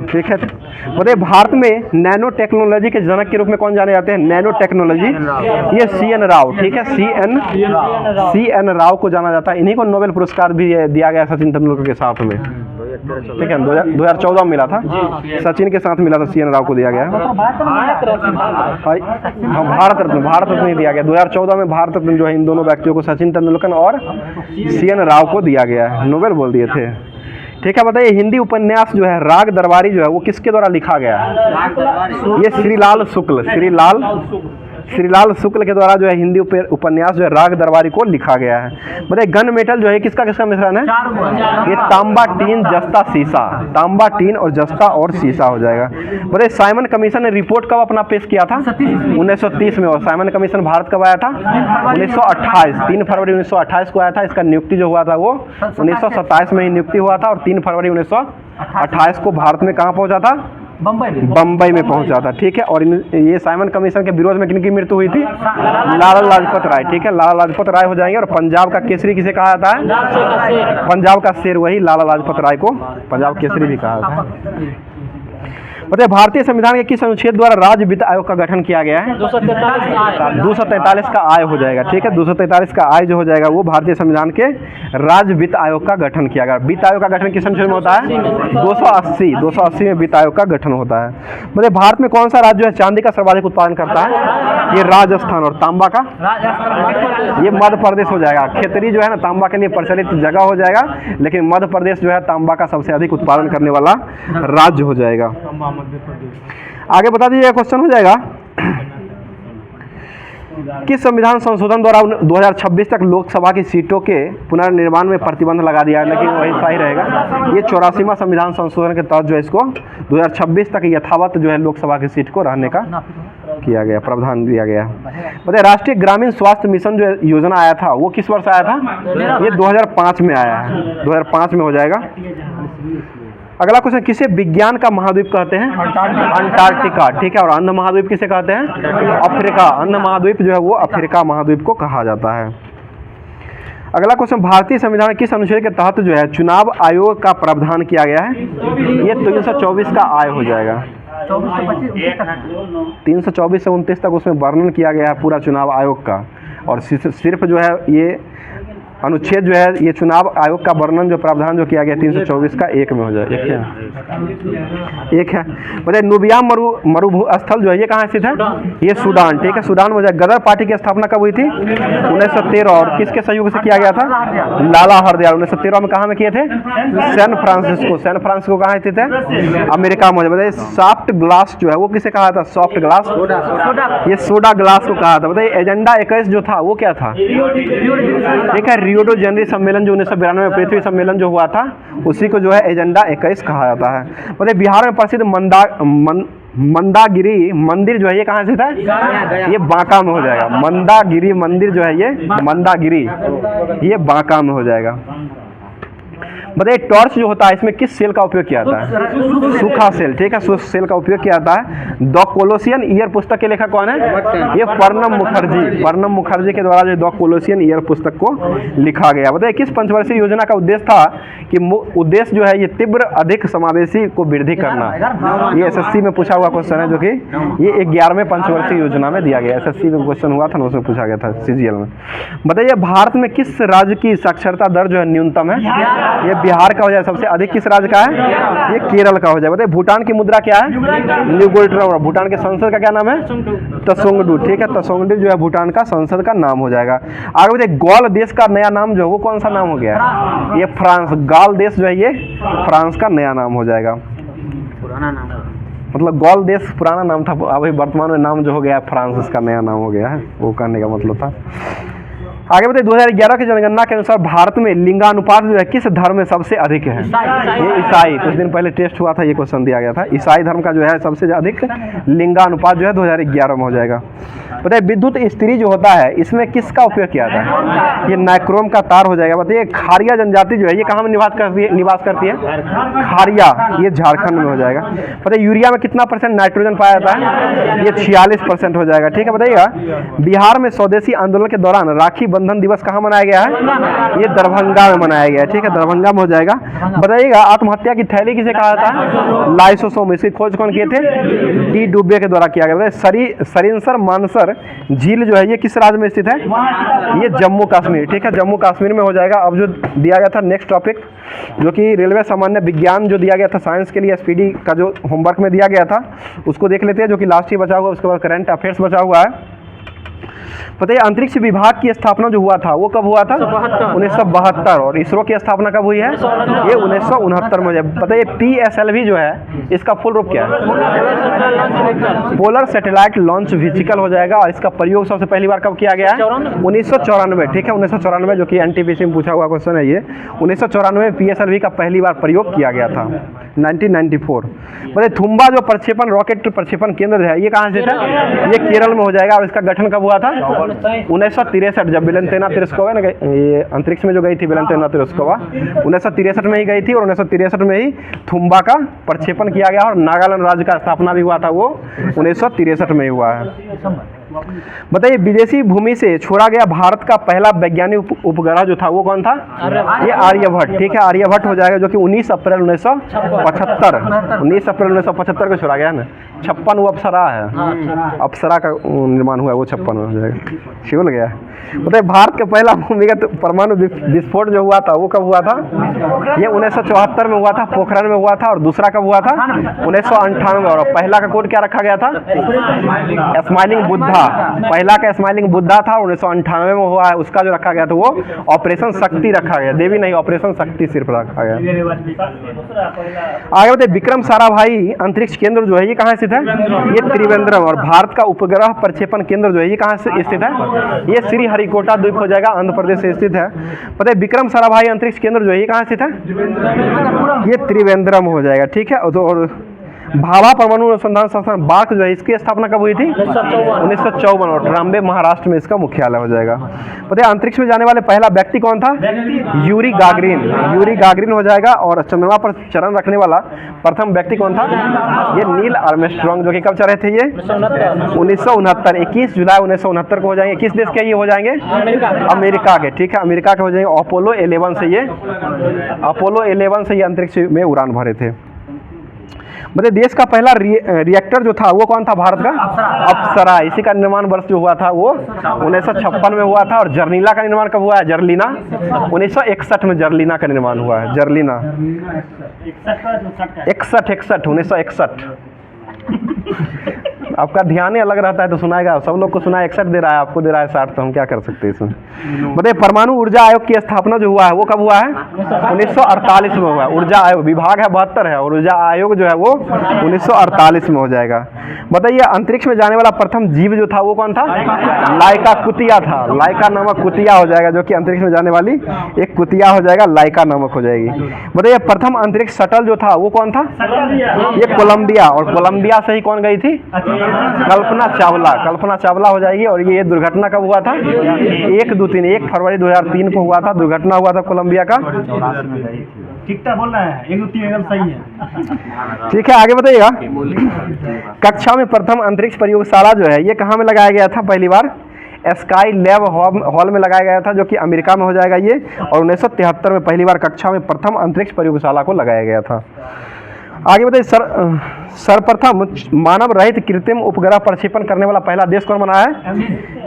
ठीक है, बताइए भारत में नैनो टेक्नोलॉजी के जनक के रूप में कौन जाने जाते हैं? नैनो टेक्नोलॉजी, ये CN राव। ठीक है, CN राव को जाना जाता है। इन्हीं को नोबेल पुरस्कार भी दिया गया सचिन तेंदुलकर के साथ में। ठीक है, 2014 में मिला था, सचिन के साथ मिला था, CN राव को दिया गया। भारत रत्न ही दिया गया 2014 में। भारत रत्न जो है इन दोनों व्यक्तियों को, सचिन तेंदुलकर और CN राव को दिया गया है, नोबेल बोल दिए थे। ठीक है, बताइए हिंदी उपन्यास जो है राग दरबारी जो है वो किसके द्वारा लिखा गया है? ये श्रीलाल शुक्ल के द्वारा जो है हिंदी उपन्यास जो है राग दरबारी को लिखा गया है। बताइए गन मेटल जो है किसका मिश्रण है? ये तांबा, टीन, जस्ता, सीसा। तांबा, टीन और जस्ता और सीसा हो जाएगा। बताइए साइमन कमीशन ने रिपोर्ट कब अपना पेश किया था? 1930 में। और साइमन कमीशन भारत कब आया था? 1928, 3 फरवरी 1928 को आया था। इसका नियुक्ति जो हुआ था वो 1927 में ही नियुक्ति हुआ था। और 3 फरवरी 1928 को भारत में कहाँ पहुंचा था? बम्बई में पहुंचा था। ठीक है, और ये साइमन कमीशन के विरोध में किनकी मृत्यु हुई थी? लाला लाजपत राय। ठीक है, लाला लाजपत राय हो जाएंगे। और पंजाब का केसरी किसे कहा जाता है? पंजाब का शेर वही लाला लाजपत राय को पंजाब केसरी भी कहा जाता है। बताइए भारतीय संविधान के किस अनुच्छेद द्वारा राज्य वित्त आयोग का गठन किया गया है? 243 का आय हो जाएगा। ठीक है, 243 का आय जो हो जाएगा वो भारतीय संविधान के राज्य वित्त आयोग का गठन किया गया। वित्त आयोग का गठन किस अनुच्छेद में होता है? 280 में वित्त आयोग का गठन होता है। मतलब भारत में कौन सा राज्य है चांदी का सर्वाधिक उत्पादन करता है? ये राजस्थान। और तांबा का? ये मध्य प्रदेश हो जाएगा। खेतरी जो है ना तांबा के लिए प्रचलित जगह हो जाएगा, लेकिन मध्य प्रदेश जो है तांबा का सबसे अधिक उत्पादन करने वाला राज्य हो जाएगा। आगे बता दीजिए, क्वेश्चन हो जाएगा, किस संविधान संशोधन द्वारा 2026 तक लोकसभा की सीटों के पुनर्निर्माण में प्रतिबंध लगा दिया है? लेकिन वही सही रहेगा। ये 84वां संविधान संशोधन के तहत जो है इसको 2026 तक यथावत जो है लोकसभा की सीट को रहने का किया गया, प्रावधान दिया गया। बताइए राष्ट्रीय ग्रामीण स्वास्थ्य मिशन जो योजना आया था वो किस वर्ष आया था? ये 2005 में आया है, 2005 में हो जाएगा। अगला क्वेश्चन, किसे विज्ञान का महाद्वीप कहते हैं? अंटार्कटिका। ठीक है, और अंध महाद्वीप किसे कहते हैं? अफ्रीका। अंध महाद्वीप जो है वो अफ्रीका महाद्वीप को कहा जाता है। अगला क्वेश्चन, भारतीय संविधान किस अनुच्छेद के तहत जो है चुनाव आयोग का प्रावधान किया गया है? ये 324 का आय हो जाएगा। 324 से 29 तक उसमें वर्णन किया गया है पूरा चुनाव आयोग का। और सिर्फ जो है ये अनुच्छेद जो है ये चुनाव आयोग का वर्णन जो प्रावधान जो किया गया 324 का एक में हो जाए। एक है। बताइए नुबिया मरुभू स्थल जो है ये कहाँ स्थित है? ये सूडान। ठीक है, सूडान में हो जाए। गदर पार्टी की स्थापना कब हुई थी? 1913। और किसके सहयोग से किया गया था? लाला हरदयाल। 1913 में कहाँ में किए थे? San Francisco. सैन फ्रांसिस्को कहाँ स्थित है? अमेरिका में। बताइए सॉफ्ट ग्लास जो है वो किसे कहा था? सॉफ्ट ग्लास, ये सोडा ग्लास को कहा था। बताइए एजेंडा 21 जो था वो क्या था? ठीक है, रियो डी जेनेरो सम्मेलन जो 1992 में पृथ्वी सम्मेलन जो हुआ था उसी को जो है एजेंडा 21 कहा जाता है। मतलब बिहार में प्रसिद्ध मंदागिरी मंदिर जो है ये कहाँ स्थित है? ये बांका में हो जाएगा। मंदागिरी मंदिर जो है ये मंदागिरी, ये बांका में हो जाएगा। बताइए टॉर्च जो होता है इसमें किस सेल का उपयोग किया जाता है? सूखा सेल, ठीक है, सूखा सेल का उपयोग किया जाता है। द कोलोसियन ईयर पुस्तक के लेखक कौन है? ये प्रणब मुखर्जी, प्रणब मुखर्जी के द्वारा जो द कोलोसियन ईयर पुस्तक को लिखा गया। बताइए किस पंचवर्षीय योजना का उद्देश्य था कि उद्देश्य जो है ये तीव्र अधिक समावेशी को वृद्धि करना। ये एसएससी में पूछा हुआ क्वेश्चन है, जो कि ये 11वें पंचवर्षीय योजना में दिया गया। एसएससी में क्वेश्चन हुआ था ना, उसमें पूछा गया था सीजीएल में। बताइए भारत में किस राज्य की साक्षरता दर जो है न्यूनतम है? ये बिहार का हो जाए। सबसे अधिक किस राज्य का है? ये केरल का हो जाए। बताइए भूटान की मुद्रा क्या है? New gold. भूटान के संसद का क्या नाम है? त्सोंगडू, ठीक है, त्सोंगडू जो है भूटान का संसद का नाम हो जाएगा। आगे बताइए गॉल देश का नया नाम जो है वो कौन सा नाम हो गया? ये फ्रांस। गॉल देश जो है ये फ्रांस का नया नाम हो जाएगा। पुराना नाम मतलब गॉल देश पुराना नाम था, अभी वर्तमान में नाम जो हो गया है फ्रांस, इसका नया नाम हो गया है, वो कहने का मतलब था। आगे बताइए 2011 की जनगणना के अनुसार भारत में लिंगानुपात जो है किस धर्म में सबसे अधिक है? ये ईसाई। कुछ दिन पहले टेस्ट हुआ था, ये क्वेश्चन दिया गया था। ईसाई धर्म का जो है सबसे अधिक लिंगानुपात जो है 2011 में हो जाएगा। बताइए विद्युत स्त्री जो होता है इसमें किसका उपयोग किया जाता है? ये नाइक्रोम का तार हो जाएगा। बताइए खारिया जनजाति जो है ये कहाँ में निवास करती है? खारिया, ये झारखंड में हो जाएगा। बताइए यूरिया में कितना % नाइट्रोजन पाया जाता है? ये 46% हो जाएगा, ठीक है। बताइएगा बिहार में स्वदेशी आंदोलन के दौरान राखी बंधन दिवस कहाँ मनाया गया है? ये दरभंगा में मनाया गया है, ठीक है, दरभंगा में हो जाएगा। बताइएगा आत्महत्या की थैली किसे कहा जाता है? लाइसोसोम। इसकी खोज कौन किए थे? डी डुबे के द्वारा किया गया। सरिंसर मानसर झील जो है ये किस राज्य में स्थित है? ये जम्मू कश्मीर, ठीक है, जम्मू कश्मीर में हो जाएगा। अब जो दिया गया था नेक्स्ट टॉपिक, जो कि रेलवे सामान्य विज्ञान जो दिया गया था साइंस के लिए एसपीडी का जो होमवर्क में दिया गया था उसको देख लेते हैं, जो कि लास्ट ही बचा हुआ। उसके बाद करंट अफेयर्स बचा हुआ है। बताइए अंतरिक्ष विभाग की स्थापना जो हुआ था वो कब हुआ था? 1972। और इसरो की स्थापना कब हुई है? ये 1969 में। बताइए PSLV जो है इसका फुल रूप क्या है? पोलर सैटेलाइट लॉन्च व्हीकल हो जाएगा। और इसका प्रयोग सबसे पहली बार कब किया गया है? 1994, ठीक है, 1994, जो कि NTPC में पूछा हुआ क्वेश्चन है ये। 1994 में PSLV का पहली बार प्रयोग किया गया था, 1994। बताइए थुम्बा जो प्रक्षेपण रॉकेट प्रक्षेपण केंद्र है ये कहाँ से था? ये केरल में हो जाएगा। और इसका गठन कब हुआ था? 1963, जब वेलेंटिना तेरेस्कोवा ना ये अंतरिक्ष में जो गई थी वेलेंटिना तेरेस्कोवा 1963 में ही गई थी। और 1963 में ही थुम्बा का प्रक्षेपण किया गया और नागालैंड राज्य का स्थापना भी हुआ था, वो 1963 में ही हुआ है। बताइए विदेशी भूमि से छोड़ा गया भारत का पहला वैज्ञानिक उपग्रह जो था वो कौन था? ये आर्यभट्ट, ठीक है, आर्यभट्ट हो जाएगा, जो कि 19 अप्रैल 1975 को छोड़ा गया ना। 56 वो अप्सरा है, अप्सरा का निर्माण हुआ है, वो 56 में हो जाएगा, शिवल गया है। बताइए भारत का पहला भूमिगत परमाणु विस्फोट जो हुआ था वो कब हुआ था? ये 1974 में हुआ था, पोखरण में हुआ था। और दूसरा कब हुआ था? 1998। और पहला का कोड क्या रखा गया था? स्माइलिंग बुद्धा। पहला का स्माइलिंग बुद्धा था, 1998 में हुआ है। उसका जो रखा गया था वो ऑपरेशन शक्ति रखा गया, देवी नहीं, ऑपरेशन शक्ति सिर्फ रखा गया। आगे बताइए विक्रम साराभाई अंतरिक्ष केंद्र जो है ये कहाँ स्थित है? ये त्रिवेंद्रम। और भारत का उपग्रह प्रक्षेपण केंद्र जो है ये कहाँ से स्थित है? ये श्री हरिकोटा द्वीप हो जाएगा, आंध्र प्रदेश से स्थित है। पता है विक्रम साराभाई अंतरिक्ष केंद्र जो है ये कहाँ स्थित है? ये त्रिवेंद्रम हो जाएगा, ठीक है। और भाभा परमाणु अनुसंधान संस्थान बार्क जो है इसकी स्थापना कब हुई थी? 1954। और ट्राम्बे महाराष्ट्र में इसका मुख्यालय हो जाएगा। पता है अंतरिक्ष में जाने वाले पहला व्यक्ति कौन था? Yuri Gagarin. यूरी गागरिन हो जाएगा। और चंद्रमा पर चरण रखने वाला प्रथम व्यक्ति कौन था? ये नील आर्मस्ट्रांग, जो कि कब चढ़े थे? ये 1969, 21 जुलाई 1969 को हो जाएंगे। किस देश के ये हो जाएंगे? अमेरिका के, ठीक है, अमेरिका के हो जाएंगे। अपोलो 11 से ये अंतरिक्ष में उड़ान भरे थे। मतलब देश का पहला रिएक्टर जो था वो कौन था भारत का? अप्सरा। इसी का निर्माण वर्ष जो हुआ था वो 1956 में हुआ था। और जर्नीला का निर्माण कब हुआ है? जर्लीना 1961 में जर्लीना का निर्माण हुआ है। जर्लीना 1961 आपका ध्यान ही अलग रहता है तो सुनाएगा, सब लोग को सुना 61 दे रहा है, आपको दे रहा है 60, तो हम क्या कर सकते हैं इसमें। बताइए परमाणु ऊर्जा आयोग की स्थापना जो हुआ है वो कब हुआ है? 1948 में हुआ है। ऊर्जा आयोग विभाग है 72 है, और ऊर्जा आयोग जो है वो 1948 में हो जाएगा। बताइए अंतरिक्ष में जाने वाला प्रथम जीव जो था वो कौन था? लाइका कुतिया था। लाइका नामक कुतिया हो जाएगा, जो कि अंतरिक्ष में जाने वाली एक कुतिया हो जाएगा, लाइका नामक हो जाएगी। बताइए प्रथम अंतरिक्ष शटल जो था वो कौन था? ये कोलंबिया, और कोलंबिया से ही कौन गई थी? कल्पना चावला। कल्पना चावला हो जाएगी। और ये दुर्घटना कब हुआ था? 1 फरवरी 2003 को हुआ था, दुर्घटना हुआ था कोलंबिया का। ठीक था बोल रहा है, 1 2 3 एकदम सही है। ठीक है, आगे बताइएगा। कक्षा में प्रथम अंतरिक्ष प्रयोगशाला जो है ये कहाँ में लगाया गया था? पहली बार स्काई लैब हॉल में लगाया गया था, जो कि अमेरिका में हो जाएगा ये। और 1973 में पहली बार कक्षा में प्रथम अंतरिक्ष प्रयोगशाला को लगाया गया था। आगे बताइए सर्वप्रथम मानव रहित कृत्रिम उपग्रह प्रक्षेपण करने वाला पहला देश कौन बना है?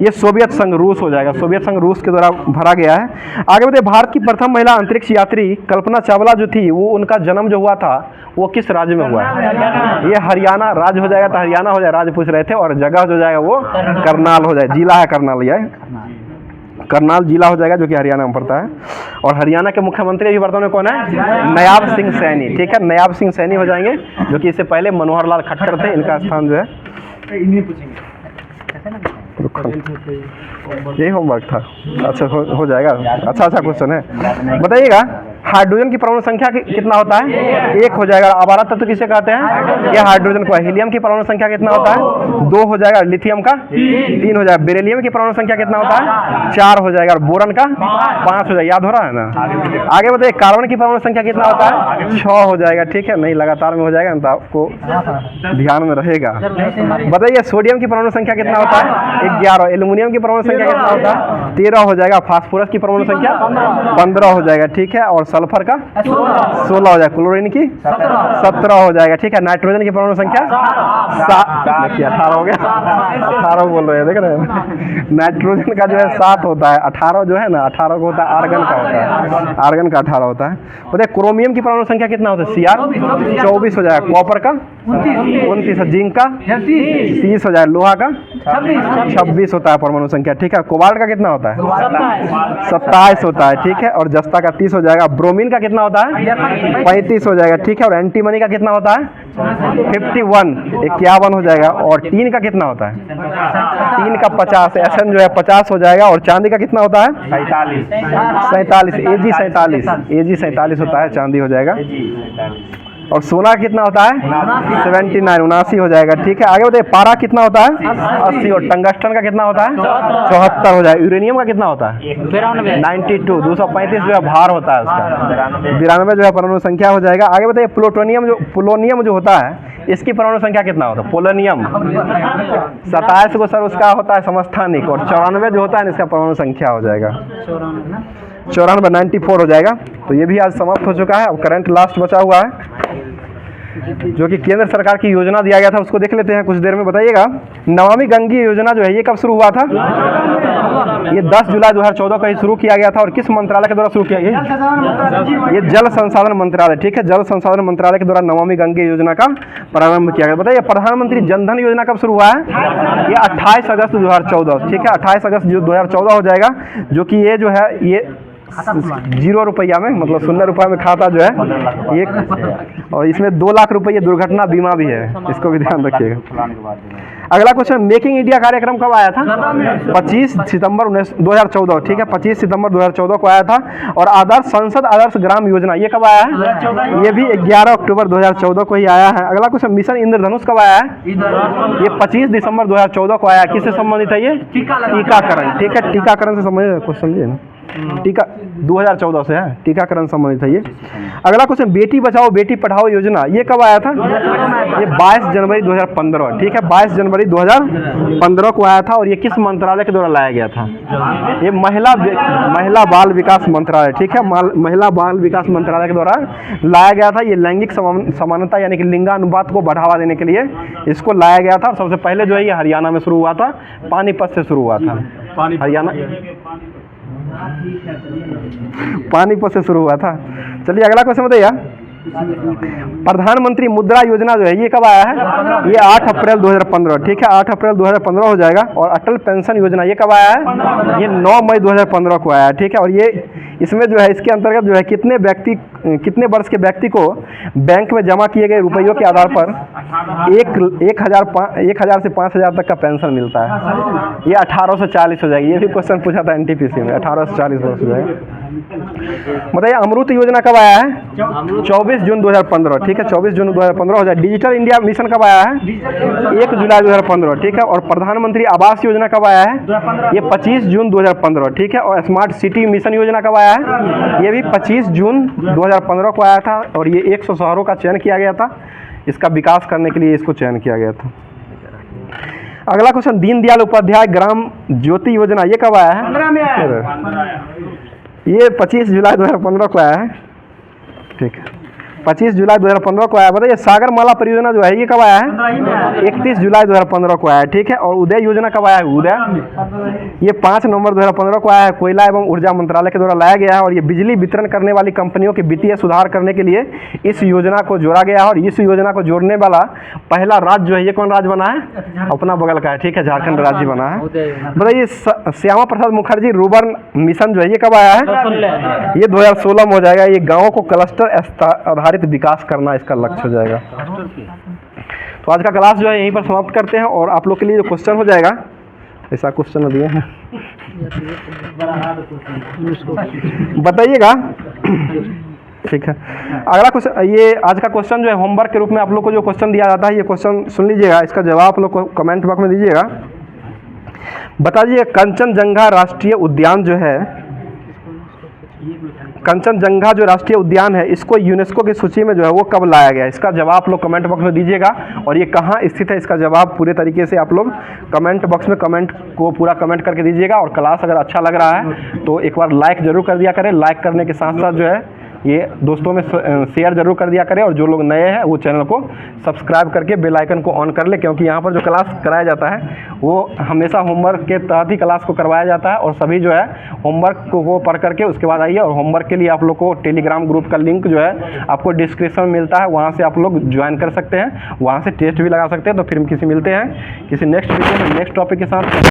ये सोवियत संघ रूस हो जाएगा। सोवियत संघ रूस के द्वारा भरा गया है। आगे बताइए भारत की प्रथम महिला अंतरिक्ष यात्री कल्पना चावला जो थी वो उनका जन्म जो हुआ था वो किस राज्य में हुआ है? ये हरियाणा राज्य हो जाएगा, तो हरियाणा हो जाए, राज्य पूछ रहे थे। और जगह जो जाएगा वो करनाल हो जाए, जिला है करनाल, ये करनाल जिला हो जाएगा, जो कि हरियाणा में पड़ता है। और हरियाणा के मुख्यमंत्री अभी वर्तमान में कौन है? नायाब सिंह सैनी। ठीक है, नायाब सिंह सैनी हो जाएंगे, जो कि इससे पहले मनोहर लाल खट्टर थे, इनका स्थान जो है। यही होमवर्क था। अच्छा हो जाएगा। अच्छा क्वेश्चन है। बताइएगा हाइड्रोजन की परमाणु संख्या कितना होता है? 1 हो जाएगा। आबारा तत्व किसे कहते हैं? ये हाइड्रोजन को। हीलियम की परमाणु संख्या कितना होता है? 2 हो जाएगा। लिथियम का 3 हो जाएगा। बेरिलियम की परमाणु संख्या कितना होता है? 4 हो जाएगा। और बोरन का 5 हो जाएगा। याद हो रहा है ना? आगे बताइए कार्बन की परमाणु संख्या कितना होता है? 6 हो जाएगा। ठीक है, नहीं लगातार में हो जाएगा तो आपको ध्यान में रहेगा। बताइए सोडियम की परमाणु संख्या कितना होता है? 11। एल्यूमिनियम की परमाणु संख्या कितना होता है? 13 हो जाएगा। फास्फोरस की परमाणु संख्या 15 हो जाएगा। ठीक है, और सल्फर का 16 हो जाएगा। क्लोरीन की 17 हो जाएगा। ठीक है, नाइट्रोजन की परमाणु संख्या 18 हो गया। 18 बोल रहे हैं, देख रहे हैं। नाइट्रोजन का जो है 7 होता है। 18 जो है ना, 18 को होता है आर्गन का होता है, आर्गन का 18 होता है। बताइए क्रोमियम की परमाणु संख्या कितना होता है? Cr 24 हो जाएगा। कॉपर का 29, जिंक का 30 हो जाएगा। लोहा का 26 होता है परमाणु संख्या। ठीक है, कोबाल्ट का कितना होता है? 27 होता है। ठीक है, और जस्ता का 30 हो जाएगा। ब्रोमीन का कितना होता है? 35 हो जाएगा। ठीक है, और एंटीमनी का कितना होता है? 51 हो जाएगा। और टीन का कितना होता है? टीन का 50। एसएन जो है 50 हो जाएगा। और चांदी का कितना होता है? 47। Ag 47 होता है, चांदी हो जाएगा। और सोना कितना होता है? 79 हो जाएगा। ठीक है, आगे बताइए पारा कितना होता है? 80। और टंगस्टन का कितना होता है? 74 हो जाएगा। यूरेनियम का कितना होता है? 92। 235 जो है भार होता है उसका। 92 जो है परमाणु संख्या हो जाएगा। आगे बताइए पोलोनियम जो होता है इसकी परमाणु संख्या कितना होता है? पोलोनियम 27 को सर उसका होता है समस्थानिक। और 94 जो होता है इसका परमाणु संख्या हो जाएगा 94 हो जाएगा। तो ये भी आज समाप्त हो चुका है। अब करंट लास्ट बचा हुआ है, जो कि केंद्र सरकार की योजना दिया गया था, उसको देख लेते हैं कुछ देर में। बताइएगा नमामि गंगे योजना जो है ये कब शुरू हुआ था? ये 10 जुलाई 2014 को ही शुरू किया गया था। और किस मंत्रालय के द्वारा शुरू किया गया? ये जल संसाधन मंत्रालय। ठीक है, जल संसाधन मंत्रालय के द्वारा नमामि गंगे योजना का प्रारंभ किया गया। बताइए प्रधानमंत्री जनधन योजना कब शुरू हुआ है? ये 28 अगस्त 2014। ठीक है, 28 अगस्त 2014 हो जाएगा। जो कि ये जो है ये 0 रुपया में, मतलब 0 रुपये में खाता जो है एक। और इसमें 2 लाख रुपये दुर्घटना बीमा भी है, इसको भी ध्यान रखिएगा। अगला क्वेश्चन, मेकिंग इंडिया कार्यक्रम कब आया था? 25 सितंबर 2014। ठीक है, 25 सितंबर 2014 को आया था। और संसद आदर्श ग्राम योजना ये कब आया है? ये भी 11 अक्टूबर 2014 को ही आया है। अगला क्वेश्चन, मिशन इंद्रधनुष कब आया है? ये 25 दिसंबर 2014 को आया। किससे संबंधित है ये? टीकाकरण। ठीक है, टीकाकरण से संबंधित क्वेश्चन है ना, टीका 2014 से है, टीकाकरण संबंधित है ये। अगला क्वेश्चन, बेटी बचाओ बेटी पढ़ाओ योजना ये कब आया था? ये 22 जनवरी 2015। ठीक है, 22 जनवरी 2015 को आया था। और ये किस मंत्रालय के द्वारा लाया गया था? ये महिला बाल विकास मंत्रालय। ठीक है, महिला बाल विकास मंत्रालय के द्वारा लाया गया था। ये लैंगिक समानता यानी कि लिंगानुपात को बढ़ावा देने के लिए इसको लाया गया था। और सबसे पहले जो है ये हरियाणा में शुरू हुआ था, पानीपत से शुरू हुआ था। हरियाणा पानीपत से शुरू हुआ था। चलिए अगला क्वेश्चन बताइए। प्रधानमंत्री मुद्रा योजना जो है ये कब आया है? ये 8 अप्रैल 2015, ठीक है, 8 अप्रैल 2015 हो जाएगा। और अटल पेंशन योजना ये कब आया है? ये 9 मई 2015 को आया है, ठीक है। और ये इसमें जो है इसके अंतर्गत जो है कितने वर्ष के व्यक्ति को बैंक में जमा किए गए रुपयों के आधार पर 1,000 से 5,000 तक का पेंशन मिलता है। ये 18 से 40 हो जाएगी। ये भी क्वेश्चन पूछा था एनटीपीसी में, 18 से 40 वर्ष हो जाएगा। बताइए अमृत योजना कब आया है? 24 जून 2015, ठीक है, 24 जून 2015 हो जाए। डिजिटल इंडिया मिशन कब आया है? 1 जुलाई 2015, ठीक है। और प्रधानमंत्री आवास योजना कब आया है? ये 25 जून 2015, ठीक है। और स्मार्ट सिटी मिशन योजना कब आया है? ये भी 25 जून 2015 को आया था। और ये 100 शहरों का चयन किया गया था, इसका विकास करने के लिए इसको चयन किया गया था। अगला क्वेश्चन, दीनदयाल उपाध्याय ग्राम ज्योति योजना ये कब आया है? ये 25 जुलाई 2015 को आया है, ठीक है, 25 जुलाई 2015 को आया। बताइए सागरमाला परियोजना जो है ये कब आया है? 31 जुलाई 2015 को आया है, ठीक है। और उदय योजना कब आया है? उदय ये 5 नवंबर 2015 को आया है। कोयला एवं ऊर्जा मंत्रालय के द्वारा लाया गया है। और ये बिजली वितरण करने वाली कंपनियों के वित्तीय सुधार करने के लिए इस योजना को जोड़ा गया है। और इस योजना को जोड़ने वाला पहला राज्य जो है ये कौन राज्य बना है? अपना बगल का है, ठीक है, झारखंड राज्य बना है। बताइए श्यामा प्रसाद मुखर्जी रूर्बन मिशन जो है ये कब आया है? ये 2016 में हो जाएगा। ये गाँवों को क्लस्टर विकास करना इसका लक्ष्य हो जाएगा। तो आज का क्लास जो है यहीं पर समाप्त करते हैं। और आप लोग के लिए जो क्वेश्चन हो जाएगा, ऐसा क्वेश्चन दिए हैं, बताइएगा, ठीक है। अगला क्वेश्चन, ये आज का क्वेश्चन जो है होमवर्क के रूप में आप लोग को जो क्वेश्चन दिया जाता है, ये क्वेश्चन सुन लीजिएगा, इसका जवाब आप लोग को कमेंट बॉक्स में दीजिएगा। बता दीजिए कंचनजंगा राष्ट्रीय उद्यान जो है, कंचनजंगा जो राष्ट्रीय उद्यान है, इसको यूनेस्को की सूची में जो है वो कब लाया गया? इसका जवाब आप लोग कमेंट बॉक्स में दीजिएगा। और ये कहाँ स्थित है इसका जवाब पूरे तरीके से आप लोग कमेंट बॉक्स में कमेंट को पूरा कमेंट करके दीजिएगा। और क्लास अगर अच्छा लग रहा है तो एक बार लाइक जरूर कर दिया करें। लाइक करने के साथ साथ जो है ये दोस्तों में शेयर जरूर कर दिया करें। और जो लोग नए हैं वो चैनल को सब्सक्राइब करके बेल आइकन को ऑन कर ले, क्योंकि यहाँ पर जो क्लास कराया जाता है वो हमेशा होमवर्क के तहत ही क्लास को करवाया जाता है। और सभी जो है होमवर्क को वो पढ़ करके उसके बाद आइए। और होमवर्क के लिए आप लोग को टेलीग्राम ग्रुप का लिंक जो है आपको डिस्क्रिप्शन में मिलता है, वहाँ से आप लोग ज्वाइन कर सकते हैं, वहाँ से टेस्ट भी लगा सकते हैं। तो फिर किसी मिलते हैं किसी नेक्स्ट वीडियो में नेक्स्ट टॉपिक के साथ।